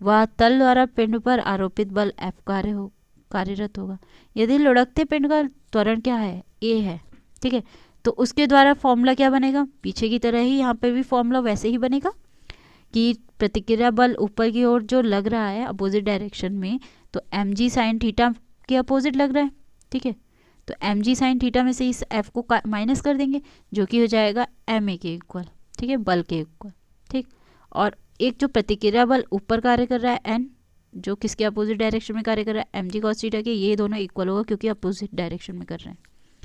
वह तल द्वारा पिंड पर आरोपित बल F कार्यरत होगा। यदि लुढ़कते पिंड का त्वरण क्या है, a है, ठीक है, तो उसके द्वारा फॉर्मूला क्या बनेगा, पीछे की तरह ही यहाँ पे भी फॉर्मूला वैसे ही बनेगा कि प्रतिक्रिया बल ऊपर की ओर जो लग रहा है अपोजिट डायरेक्शन में, तो mg sin थीटा के अपोजिट लग रहा है, ठीक है, तो mg sin थीटा में से इस f को माइनस कर देंगे, जो कि हो जाएगा ma के इक्वल, ठीक है, बल के इक्वल, ठीक। और एक जो प्रतिक्रिया बल ऊपर कार्य कर रहा है n, जो किसके अपोजिट डायरेक्शन में कार्य कर रहा है, mg cos थीटा के, ये दोनों इक्वल होगा क्योंकि अपोजिट डायरेक्शन में कर रहे हैं,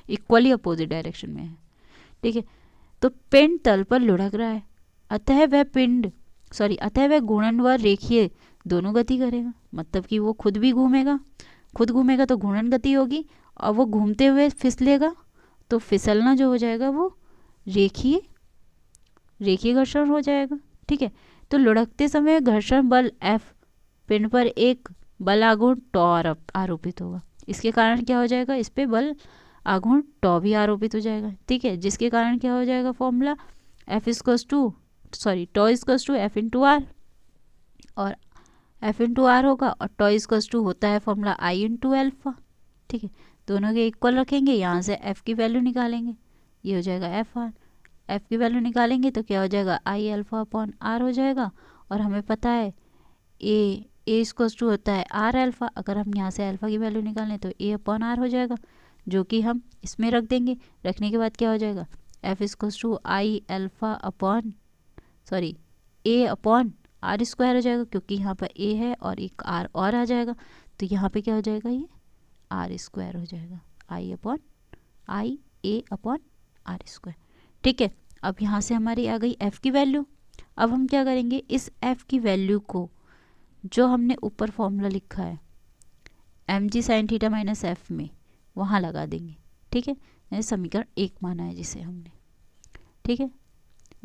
इक्वली अपोजिट डायरेक्शन में है, ठीक है। तो पिंड तल पर लुढ़क रहा है, अतः वह घूर्णन व रेखीय दोनों गति करेगा, मतलब कि वो खुद भी घूमेगा, खुद घूमेगा तो घूर्णन गति होगी, और वो घूमते हुए फिसलेगा तो फिसलना जो हो जाएगा वो रेखीय घर्षण हो जाएगा, ठीक है। तो लुढ़कते समय घर्षण बल F पिंड पर एक बल आघूर्ण टॉ आरोपित होगा, इसके कारण क्या हो जाएगा, इस पे बल आघूर्ण टॉ भी आरोपित हो जाएगा, ठीक है, जिसके कारण क्या हो जाएगा formula tau equals to F into R, और F इंटू आर होगा, और टॉ इक्वल्स टू होता है फॉर्मूला I इंटू एल्फा, ठीक है, दोनों के इक्वल रखेंगे, यहाँ से F की वैल्यू निकालेंगे, ये हो जाएगा एफ आर, F की वैल्यू निकालेंगे तो क्या हो जाएगा I अल्फा अपॉन आर हो जाएगा, और हमें पता है ए इक्वल्स टू होता है आर अल्फा, अगर हम यहाँ से अल्फा की वैल्यू निकालें तो A अपॉन आर हो जाएगा, जो कि हम इसमें रख देंगे। रखने के बाद क्या हो जाएगा, F equals to I alpha upon A upon R square हो जाएगा, क्योंकि यहाँ पर A है और एक R और आ जाएगा, तो यहाँ पे क्या हो जाएगा, ये आर स्क्वायर हो जाएगा, A अपॉन आर स्क्वायर, ठीक है। अब यहाँ से हमारी आ गई F की वैल्यू, अब हम क्या करेंगे, इस f की वैल्यू को जो हमने ऊपर फॉर्मूला लिखा है mg sine theta minus F में वहाँ लगा देंगे, ठीक है। यानी समीकरण 1 माना है जिसे हमने, ठीक है।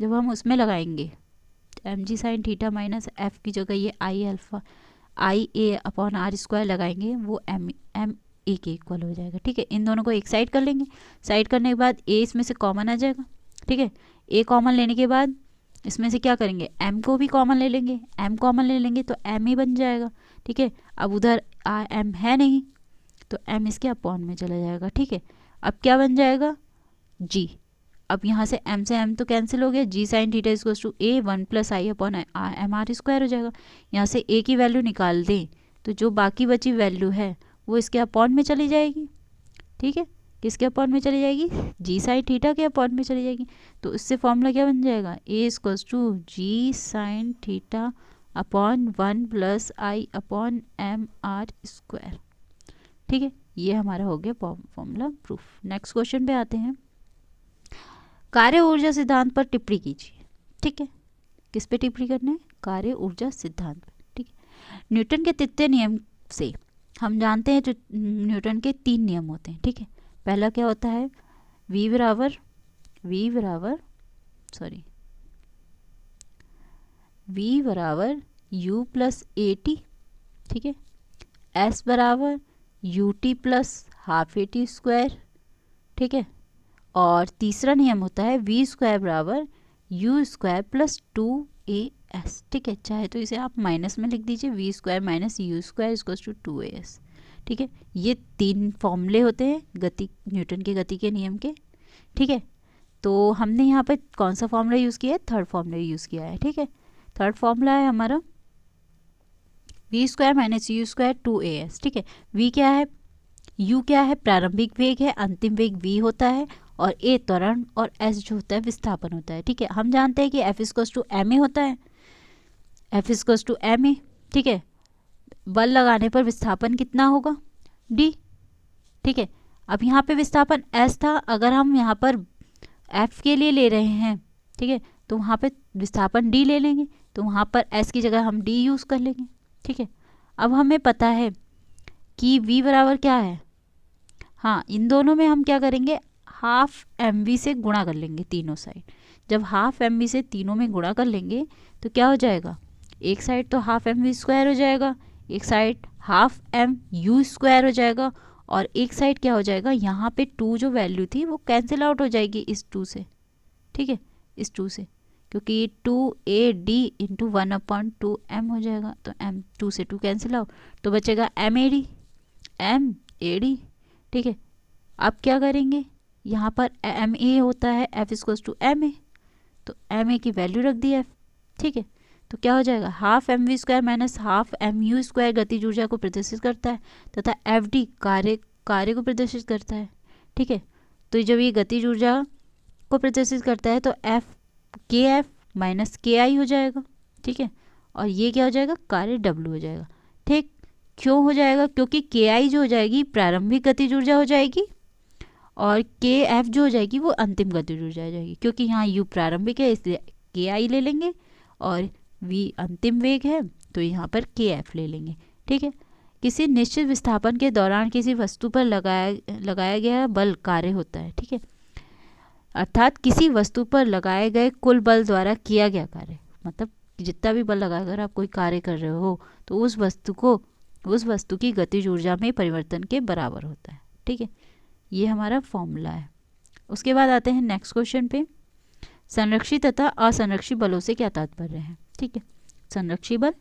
जब हम उसमें लगाएंगे mg sine theta minus F की जगह ये I alpha I A upon R square लगाएंगे, वो एम ए के इक्वल हो जाएगा, ठीक है। इन दोनों को एक साइड कर लेंगे, साइड करने के बाद ए इसमें से कॉमन आ जाएगा, ठीक है। ए कॉमन लेने के बाद इसमें से क्या करेंगे, m को भी कॉमन ले लेंगे, m कॉमन ले लेंगे तो m ही बन जाएगा, ठीक है। अब उधर m है नहीं तो m इसके अपॉन में चला जाएगा, ठीक है। अब क्या बन जाएगा, g। अब यहाँ से m से m तो कैंसिल हो गया, g sine theta equals to a 1 plus I upon M R square हो जाएगा। यहाँ से a की वैल्यू निकाल दें तो जो बाकी बची वैल्यू है वो इसके अपॉन में चली जाएगी, ठीक है। किसके अपॉन में चली जाएगी, जी साइन थीटा के अपॉन में चली जाएगी। तो इससे फॉर्मूला क्या बन जाएगा, A equals to G sine theta upon 1 plus I upon M R square, ठीक है। ये हमारा हो गया फॉर्मूला प्रूफ। नेक्स्ट क्वेश्चन पे आते हैं। कार्य ऊर्जा सिद्धांत पर टिप्पणी कीजिए, ठीक है। किस पे टिप्पणी करना है, कार्य ऊर्जा सिद्धांत पर, ठीक है। न्यूटन के तृतीय नियम से हम जानते हैं जो न्यूटन के 3 नियम होते हैं, ठीक है। पहला क्या होता है, v बराबर u प्लस ए टी, ठीक है। s बराबर U T plus half A T square, ठीक है। और तीसरा नियम होता है v स्क्वायर बराबर यू स्क्वायर प्लस 2as, ठीक है। चाहे तो इसे आप माइनस में लिख दीजिए, v square minus U square equals to 2as, ठीक है। ये 3 फॉर्मूले होते हैं गति, न्यूटन के गति के नियम के, ठीक है। तो हमने यहाँ पे कौन सा फॉर्मूला यूज़ किया है, थर्ड फॉर्मूला यूज़ किया है, ठीक है। थर्ड फॉर्मूला है हमारा V square minus U square 2as, ठीक है। वी क्या है, यू क्या है, प्रारंभिक वेग है, अंतिम वेग वी होता है, और ए त्वरण और एस जो होता है विस्थापन होता है, ठीक है। हम जानते हैं कि F equals to M A होता है, F equals to M A, ठीक है। बल लगाने पर विस्थापन कितना होगा, d, ठीक है। अब यहाँ पे विस्थापन s था, अगर हम यहाँ पर f के लिए ले रहे हैं, ठीक है, तो वहाँ पे विस्थापन d ले लेंगे, तो वहाँ पर s की जगह हम d यूज़ कर लेंगे, ठीक है। अब हमें पता है कि v बराबर क्या है, हाँ, इन दोनों में हम क्या करेंगे, हाफ mv से गुणा कर लेंगे तीनों साइड। जब हाफ mv से तीनों में गुणा कर लेंगे तो क्या हो जाएगा, एक साइड तो हाफ mv स्क्वायर हो जाएगा, एक side half M U square हो जाएगा, और एक साइड क्या हो जाएगा, यहाँ पे 2 जो वैल्यू थी वो कैंसिल आउट हो जाएगी इस 2 से, ठीक है, इस 2 से, क्योंकि 2AD इंटू 1/2m हो जाएगा, तो m 2 से 2 कैंसिल आउट, तो बचेगा MAD, ठीक है। अब क्या करेंगे, यहाँ पर MA होता है F इक्वल्स टू MA, तो MA की वैल्यू रख दी F, ठीक है। तो क्या हो जाएगा, half M V square minus half M U square गतिज ऊर्जा को प्रदर्शित करता है, तथा एफ डी कार्य को प्रदर्शित करता है, ठीक है। तो जब ये गतिज ऊर्जा को प्रदर्शित करता है तो एफ के एफ माइनस के आई हो जाएगा, ठीक है। और ये क्या हो जाएगा, कार्य डब्ल्यू हो जाएगा, ठीक। क्यों हो जाएगा, क्योंकि के आई जो हो जाएगी प्रारंभिक गतिज ऊर्जा हो जाएगी, और के एफ जो हो जाएगी वो अंतिम गतिज ऊर्जा हो जाएगी, क्योंकि यहाँ यू प्रारंभिक है इसलिए के आई ले लेंगे, और v अंतिम वेग है तो यहाँ पर के एफ ले लेंगे, ठीक है। किसी निश्चित विस्थापन के दौरान किसी वस्तु पर लगाया गया बल कार्य होता है, ठीक है। अर्थात किसी वस्तु पर लगाए गए कुल बल द्वारा किया गया कार्य, मतलब जितना भी बल लगाकर आप कोई कार्य कर रहे हो तो उस वस्तु की गतिज ऊर्जा में परिवर्तन के बराबर होता है, ठीक है। ये हमारा फॉर्मूला है। उसके बाद आते हैं नेक्स्ट क्वेश्चन पे। संरक्षित तथा असंरक्षित बलों से क्या तात्पर्य है, ठीक है। संरक्षित बल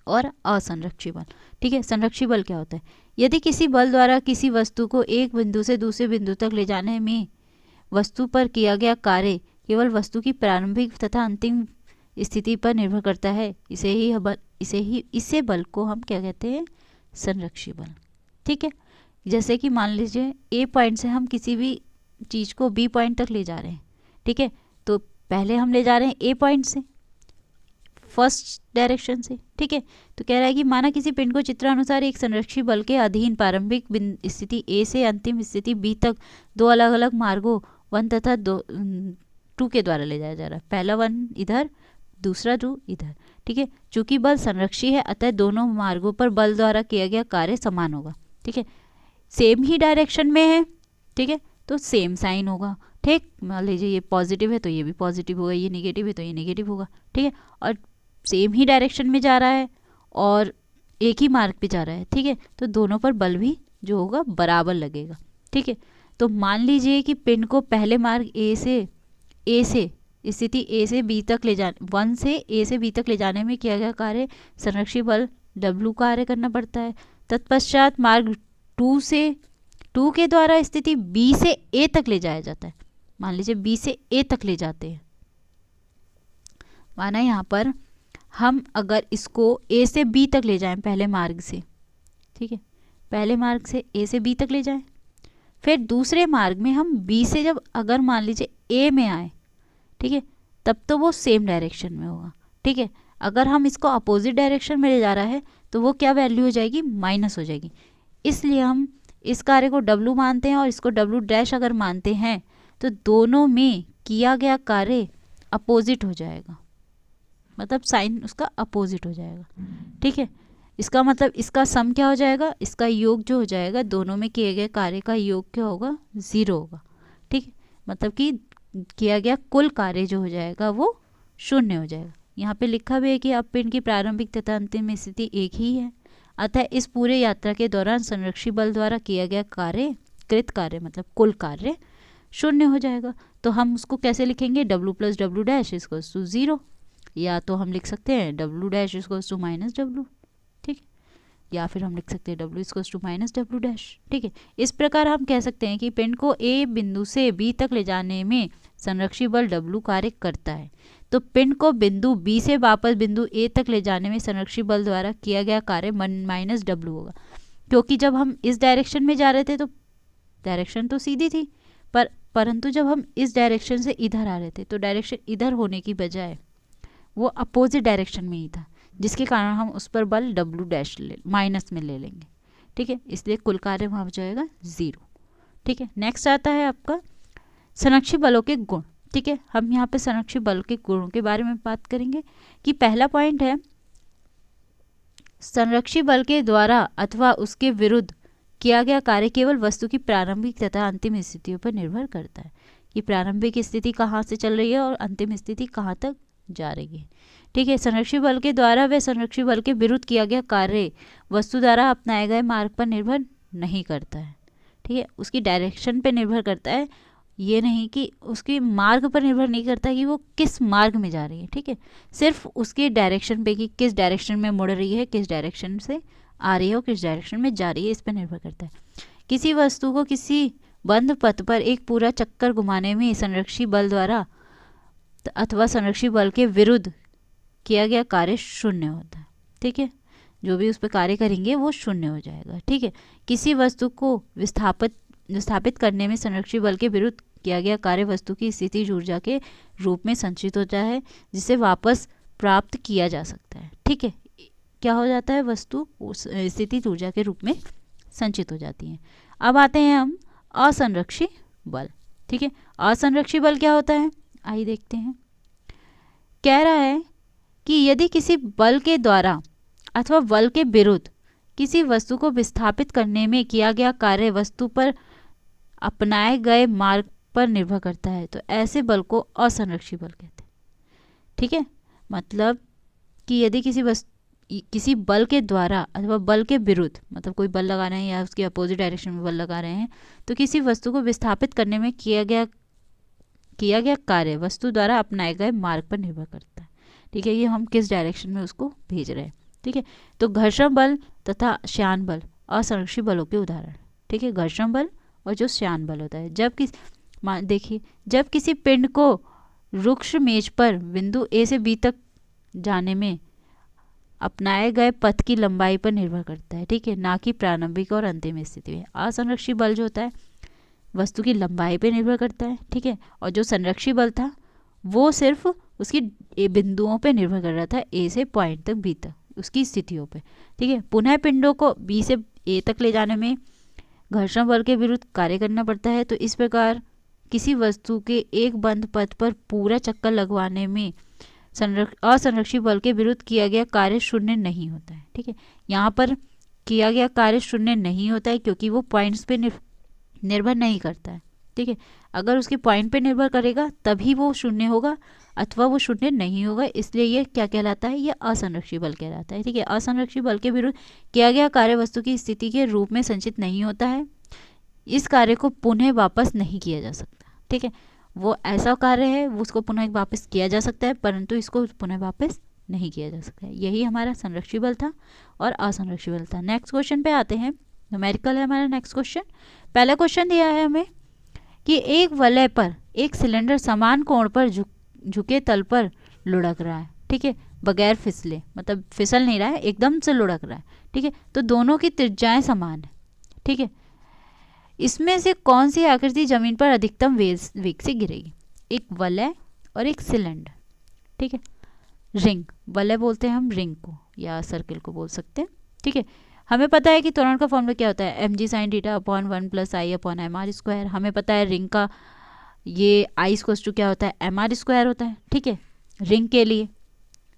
और असंरक्षित बल, ठीक है। संरक्षित बल क्या होता है, यदि किसी बल द्वारा किसी वस्तु को एक बिंदु से दूसरे बिंदु तक ले जाने में वस्तु पर किया गया कार्य केवल वस्तु की प्रारंभिक तथा अंतिम स्थिति पर निर्भर करता है, इसे बल को हम क्या कहते हैं, संरक्षित बल, ठीक है। जैसे कि मान लीजिए ए पॉइंट से हम किसी भी चीज़ को बी पॉइंट तक ले जा रहे हैं, ठीक है। तो पहले हम ले जा रहे हैं ए पॉइंट से, फर्स्ट डायरेक्शन से, ठीक है। तो कह रहा है कि माना किसी पिंड को चित्रानुसार एक संरक्षित बल के अधीन प्रारंभिक स्थिति ए से अंतिम स्थिति बी तक 2 अलग अलग मार्गों 1 तथा 2 के द्वारा ले जाया जा रहा है। पहला 1 इधर, दूसरा ध्रुव इधर। ठीक है, चूंकि बल संरक्षी है अतः दोनों मार्गों पर बल द्वारा किया गया कार्य समान होगा। ठीक है, सेम ही डायरेक्शन में है, ठीक है, तो सेम साइन होगा। ठीक, मान लीजिए ये पॉजिटिव है तो ये भी पॉजिटिव होगा, ये नेगेटिव है तो ये नेगेटिव होगा। ठीक है, और सेम ही डायरेक्शन में जा रहा है और एक ही मार्ग पे जा रहा है। ठीक है, तो दोनों पर बल भी जो होगा बराबर लगेगा। ठीक है, तो मान लीजिए कि पिंड को पहले मार्ग ए से स्थिति ए से बी तक ले जाने 1 से ए से बी तक ले जाने में किया गया कार्य संरक्षी बल W कार्य करना पड़ता है। तत्पश्चात मार्ग 2 के द्वारा स्थिति B से A तक ले जाया जाता है। मान लीजिए B से A तक ले जाते हैं, माना यहाँ पर हम अगर इसको A से B तक ले जाएं पहले मार्ग से, ठीक है, पहले मार्ग से A से B तक ले जाएं, फिर दूसरे मार्ग में हम B से जब अगर मान लीजिए A में आए, ठीक है, तब तो वो सेम डायरेक्शन में होगा। ठीक है, अगर हम इसको अपोजिट डायरेक्शन में ले जा रहा है तो वो क्या वैल्यू हो जाएगी, माइनस हो जाएगी। इसलिए हम इस कार्य को W मानते हैं और इसको W' अगर मानते हैं तो दोनों में किया गया कार्य अपोजिट हो जाएगा, मतलब साइन उसका अपोजिट हो जाएगा। ठीक है, इसका मतलब इसका सम क्या हो जाएगा, इसका योग जो हो जाएगा दोनों में किए गए कार्य का योग क्या होगा, 0 होगा। ठीक है, मतलब कि किया गया कुल कार्य जो हो जाएगा वो 0 हो जाएगा। यहाँ पे लिखा भी है कि अब पिंड की प्रारंभिक तथा अंतिम स्थिति एक ही है, अतः इस पूरे यात्रा के दौरान संरक्षी बल द्वारा किया गया कार्य, कृत कार्य मतलब कुल कार्य 0 हो जाएगा। तो हम उसको कैसे लिखेंगे, W + W' = 0, या तो हम लिख सकते हैं W' = -W। ठीक है, या फिर हम लिख सकते हैं W = -W'। ठीक है, इस प्रकार हम कह सकते हैं कि पिंड को A बिंदु से B तक ले जाने में संरक्षी बल W कार्य करता है, तो पिंड को बिंदु B से वापस बिंदु A तक ले जाने में संरक्षी बल द्वारा किया गया कार्य -W होगा। क्योंकि जब हम इस डायरेक्शन में जा रहे थे तो डायरेक्शन तो सीधी थी, परंतु जब हम इस डायरेक्शन से इधर आ रहे थे तो डायरेक्शन इधर होने की बजाय वो अपोजिट डायरेक्शन में ही था, जिसके कारण हम उस पर बल W' माइनस में ले लेंगे। ठीक है, इसलिए कुल कार्य वहाँ हो जाएगा 0। ठीक है, नेक्स्ट आता है आपका संरक्षी बलों के गुण। ठीक है, हम यहाँ पे संरक्षी बल के गुणों के बारे में बात करेंगे कि पहला पॉइंट है संरक्षी बल के द्वारा अथवा उसके विरुद्ध किया गया कार्य केवल वस्तु की प्रारंभिक तथा अंतिम स्थितियों पर निर्भर करता है, कि प्रारंभिक स्थिति कहाँ से चल रही है और अंतिम स्थिति कहाँ तक जा रही है। ठीक है, संरक्षी बल के द्वारा व संरक्षी बल के विरुद्ध किया गया कार्य वस्तु द्वारा अपनाए गए मार्ग पर निर्भर नहीं करता है। ठीक है, उसकी डायरेक्शन पे निर्भर करता है, ये नहीं कि उसके मार्ग पर निर्भर नहीं करता कि वो किस मार्ग में जा रही है। ठीक है, सिर्फ उसके डायरेक्शन पे कि किस डायरेक्शन में मुड़ रही है, किस डायरेक्शन से आ रही है और किस डायरेक्शन में जा रही है, इस पर निर्भर करता है। किसी वस्तु को किसी बंद पथ पर एक पूरा चक्कर घुमाने में संरक्षी बल द्वारा अथवा संरक्षी बल के विरुद्ध किया गया कार्य 0 होता है। ठीक है, जो भी उस पर कार्य करेंगे वो 0 हो जाएगा। ठीक है, किसी वस्तु को विस्थापित करने में संरक्षी बल के विरुद्ध किया गया कार्य वस्तु की स्थितिज ऊर्जा के रूप में संचित होता है, जिसे वापस प्राप्त किया जा सकता है। ठीक है, क्या हो जाता है, वस्तु स्थितिज ऊर्जा के रूप में संचित हो जाती है। अब आते हैं हम असंरक्षी बल। ठीक है, असंरक्षी बल क्या होता है, आइए देखते हैं। कह रहा है कि यदि किसी बल के द्वारा अथवा बल के विरुद्ध किसी वस्तु को विस्थापित करने में किया गया कार्य वस्तु पर अपनाए गए मार्ग पर निर्भर करता है तो ऐसे बल को असंरक्षी बल कहते हैं। ठीक है, मतलब कि यदि किसी बल के द्वारा अथवा बल के विरुद्ध, मतलब कोई बल लगा रहे हैं या उसके अपोजिट डायरेक्शन में बल लगा रहे हैं, तो किसी वस्तु को विस्थापित करने में किया गया कार्य वस्तु द्वारा अपनाए गए मार्ग पर निर्भर करता है। ठीक है, ये हम किस डायरेक्शन में उसको भेज रहे हैं। ठीक है, तो घर्षण बल तथा श्यान बल असंरक्षी बलों के उदाहरण। ठीक है, घर्षण बल और जो श्यान बल होता है, देखिए जब किसी पिंड को रुक्ष मेज पर बिंदु A से B तक जाने में अपनाए गए पथ की लंबाई पर निर्भर करता है। ठीक है, ना कि प्रारंभिक और अंतिम स्थिति में। असंरक्षी बल जो होता है वस्तु की लंबाई पर निर्भर करता है। ठीक है, और जो संरक्षी बल था वो सिर्फ उसकी बिंदुओं पे निर्भर कर रहा था, A से पॉइंट तक B तक, उसकी स्थितियों पे। ठीक है, पुनः पिंडों को B से A तक ले जाने में घर्षण बल के विरुद्ध कार्य करना पड़ता है। तो इस प्रकार किसी वस्तु के एक बंद पथ पर पूरा चक्कर लगवाने में असंरक्षित बल के विरुद्ध किया गया कार्य शून्य नहीं होता है। ठीक है, यहाँ पर किया गया कार्य शून्य नहीं होता है क्योंकि वो पॉइंट्स पे निर्भर नहीं करता है। ठीक है, अगर उसके पॉइंट पे निर्भर करेगा तभी वो शून्य होगा, अथवा वो शून्य नहीं होगा, इसलिए ये क्या कहलाता है, ये असंरक्षित बल कहलाता है। ठीक है, असंरक्षित बल के विरुद्ध किया गया कार्य वस्तु की स्थिति के रूप में संचित नहीं होता है, इस कार्य को पुनः वापस नहीं किया जा सकता। ठीक है, वो ऐसा कार्य है उसको पुनः वापस किया जा सकता है, परंतु इसको पुनः वापस नहीं किया जा सकता है। यही हमारा संरक्षित बल था और असंरक्षित बल था। नेक्स्ट क्वेश्चन पे आते हैं, न्यूमेरिकल है हमारा नेक्स्ट क्वेश्चन। पहला क्वेश्चन दिया है हमें कि एक वलय पर एक सिलेंडर समान कोण पर झुके तल पर लुढ़क रहा है। ठीक है, बगैर फिसले, मतलब फिसल नहीं रहा है, एकदम से लुढ़क रहा है। ठीक है, तो दोनों की त्रिज्याएं समान है। ठीक है, इसमें से कौन सी आकृति जमीन पर अधिकतम वेग से गिरेगी? एक वलय और एक सिलेंडर। ठीक है, रिंग, वलय बोलते हैं हम रिंग को या सर्किल को बोल सकते हैं। ठीक है, हमें पता है कि त्वरण का फॉर्मूला क्या होता है, mg sin theta upon 1 plus I upon M R square. हमें पता है रिंग का ये आई स्क्वायर टू क्या होता है, एम आर स्क्वायर होता है। ठीक है, रिंग के लिए।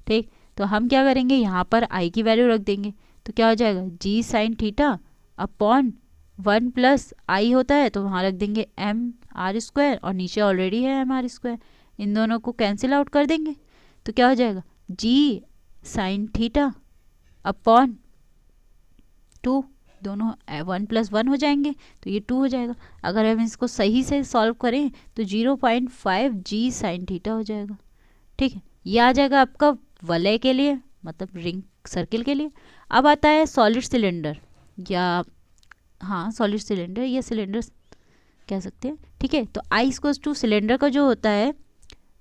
ठीक, तो हम क्या करेंगे, यहाँ पर आई की वैल्यू रख देंगे, तो क्या हो जाएगा, g sin theta upon 1 plus I होता है तो वहाँ रख देंगे एम आर स्क्वायर, और नीचे ऑलरेडी है एम आर स्क्वायर, इन दोनों को कैंसिल आउट कर देंगे तो क्या हो जाएगा, जी साइन थीटा अपॉन 2, दोनों 1 प्लस 1 हो जाएंगे तो ये 2 हो जाएगा। अगर हम इसको सही से सॉल्व करें तो 0.5 जी साइन थीटा हो जाएगा। ठीक है, ये आ जाएगा आपका वलय के लिए, मतलब रिंग सर्किल के लिए। अब आता है सॉलिड सिलेंडर, या हाँ सॉलिड सिलेंडर या सिलेंडर कह सकते हैं। ठीक है, तो आई इक्वल्स टू सिलेंडर का जो होता है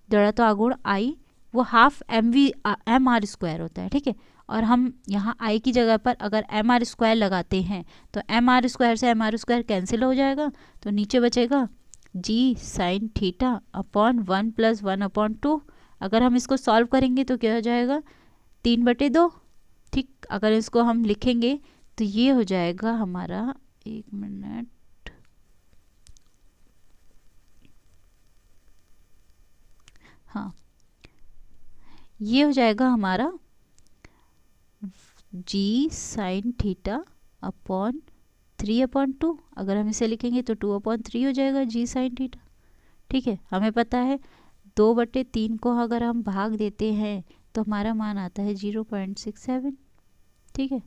जड़त्व आघूर्ण आई, वो हाफ एम आर स्क्वायर होता है। ठीक है, और हम यहाँ आई की जगह पर अगर एम आर स्क्वायर लगाते हैं तो एम आर स्क्वायर से एम आर स्क्वायर कैंसिल हो जाएगा, तो नीचे बचेगा G sine theta upon 1 plus 1 upon 2। अगर हम इसको सॉल्व करेंगे तो क्या हो जाएगा, 3/2। ठीक, अगर इसको हम लिखेंगे तो ये हो जाएगा हमारा, एक मिनट, हाँ ये हो जाएगा हमारा जी साइन थीटा अपॉन 3/2। अगर हम इसे लिखेंगे तो 2/3 हो जाएगा जी साइन थीटा। ठीक है, हमें पता है 2/3 को अगर हम भाग देते हैं तो हमारा मान आता है 0.67। ठीक है,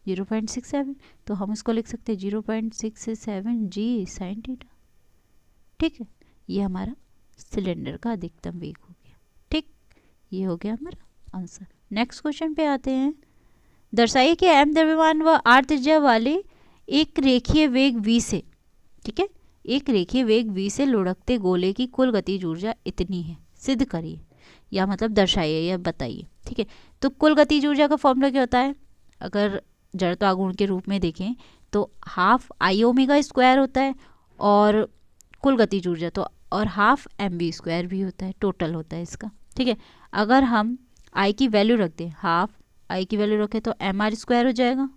0.67, तो हम इसको लिख सकते हैं 0.67 जी साइन थीटा। ठीक है, ये हमारा सिलेंडर का अधिकतम वेग हो गया। ठीक, ये हो गया हमारा आंसर। नेक्स्ट क्वेश्चन पे आते हैं, दर्शाइए कि m द्रव्यमान व r त्रिज्या वाले एक रेखीय वेग v से, ठीक है, एक रेखीय वेग v से लुढ़कते गोले की कुल गतिज ऊर्जा इतनी है, सिद्ध करिए या मतलब दर्शाइए या बताइए। ठीक है, तो कुल गतिज ऊर्जा का फॉर्मूला क्या होता है, अगर जड़त्व आघूर्ण के रूप में देखें तो हाफ आई ओमेगा स्क्वायर होता है, और कुल गतिज ऊर्जा तो और हाफ एम वी स्क्वायर भी होता है, टोटल होता है इसका। ठीक है, अगर हम आई की वैल्यू रख दें, हाफ आई की वैल्यू रखें तो एम आर स्क्वायर हो जाएगा,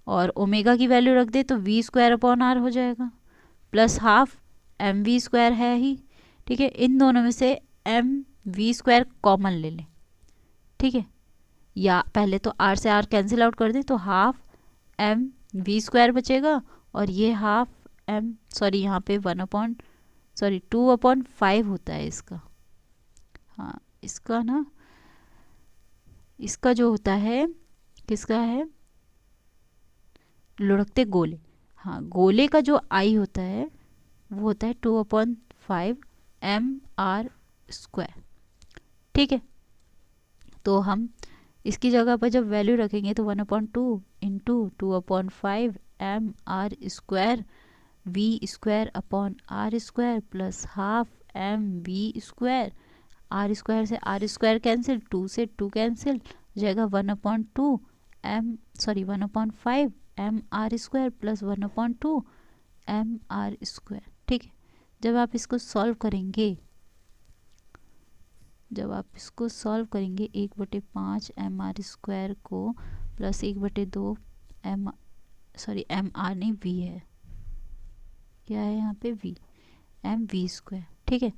और ओमेगा की वैल्यू रख दें तो वी स्क्वायर अपॉन आर हो जाएगा, plus half M V square है ही। ठीक है, इन दोनों में से एम वी स्क्वायर कॉमन ले लें। ठीक है, या पहले तो आर से आर कैंसिल आउट कर दें तो हाफ एम वी स्क्वायर बचेगा, और ये हाफ एम यहाँ पे 2/5 होता है इसका। हाँ, इसका ना, इसका जो होता है किसका है, लुढ़कते गोले, हाँ गोले का जो आई होता है वो होता है 2/5 एम आर स्क्वायर। ठीक है, तो हम इसकी जगह पर जब वैल्यू रखेंगे तो 1/2 into 2/5 M R square V square upon R square plus half M V square, R square से आर स्क्वायर कैंसिल, 2 से 2 कैंसिल हो जाएगा, 1/5 M R square plus 1/2 M R square. ठीक है, जब आप इसको सॉल्व करेंगे 1/5 एम आर स्क्वायर को प्लस 1/2 एम आर नहीं वी है, क्या है यहाँ पे वी, एम वी स्क्वायर। ठीक है,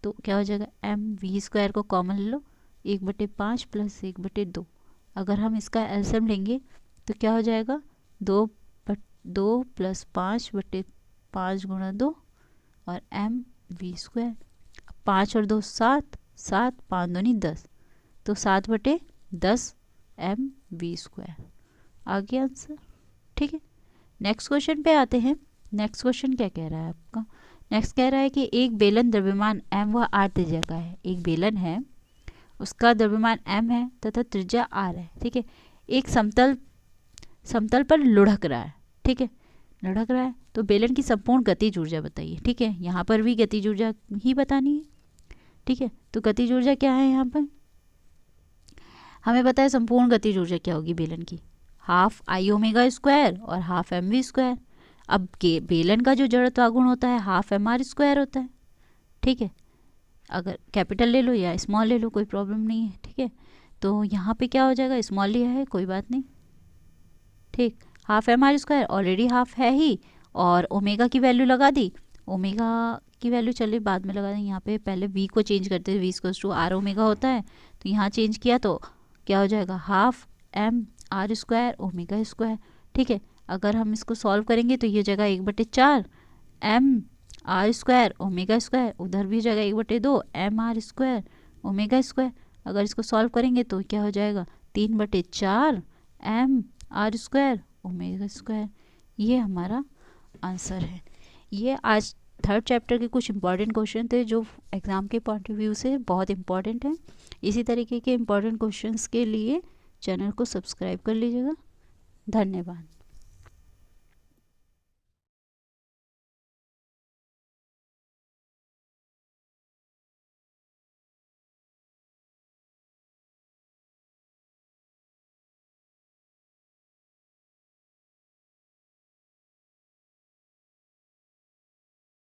तो क्या हो जाएगा, एम वी स्क्वायर को कॉमन ले लो 1/5 प्लस 1/2। अगर हम इसका एलसीएम लेंगे तो क्या हो जाएगा, 2 प्लस 5/5 गुणा 2 और mv²। 5 और 2 7, 7 5 दूनी 10, तो 7/10 mv²। आ गया आंसर। ठीक है, नेक्स्ट क्वेश्चन पे आते हैं। नेक्स्ट क्वेश्चन क्या कह रहा है आपका, नेक्स्ट कह रहा है कि एक बेलन द्रव्यमान m व r त्रिज्या का है। एक बेलन है, उसका द्रव्यमान m है तथा त्रिज्या r है। ठीक है, एक समतल पर लुढ़क रहा है। ठीक है, लुढ़क रहा है तो बेलन की संपूर्ण गतिज ऊर्जा बताइए। ठीक है, यहाँ पर भी गतिज ऊर्जा ही बतानी है। ठीक है, तो गतिज ऊर्जा क्या है, यहाँ पर हमें पता है संपूर्ण गतिज ऊर्जा क्या होगी बेलन की, हाफ आई ओमेगा स्क्वायर और हाफ एम वी स्क्वायर। अब के बेलन का जो जड़त्वागुण होता है हाफ एम आर स्क्वायर होता है। ठीक है, अगर कैपिटल ले लो या स्मॉल ले लो कोई प्रॉब्लम नहीं है। ठीक है, तो यहाँ पे क्या हो जाएगा, स्मॉल लिया है कोई बात नहीं। ठीक, half M R square already half है ही, और ओमेगा की वैल्यू लगा दी। ओमेगा की वैल्यू चलिए बाद में लगा दें, यहाँ पे पहले वी को चेंज करते हैं, V equals to R omega होता है, तो यहाँ चेंज किया तो क्या हो जाएगा, half M R square omega square. ठीक है, अगर हम इसको सॉल्व करेंगे तो ये जगह 1/4 M R square omega square, उधर भी जगह 1/2 M R square omega square. अगर इसको सॉल्व करेंगे तो क्या हो जाएगा, 3/4 M R square omega square. ये हमारा आंसर है। ये आज थर्ड चैप्टर के कुछ इंपॉर्टेंट क्वेश्चन थे जो एग्ज़ाम के पॉइंट ऑफ व्यू से बहुत इंपॉर्टेंट हैं। इसी तरीके के इंपॉर्टेंट क्वेश्चंस के लिए चैनल को सब्सक्राइब कर लीजिएगा। धन्यवाद।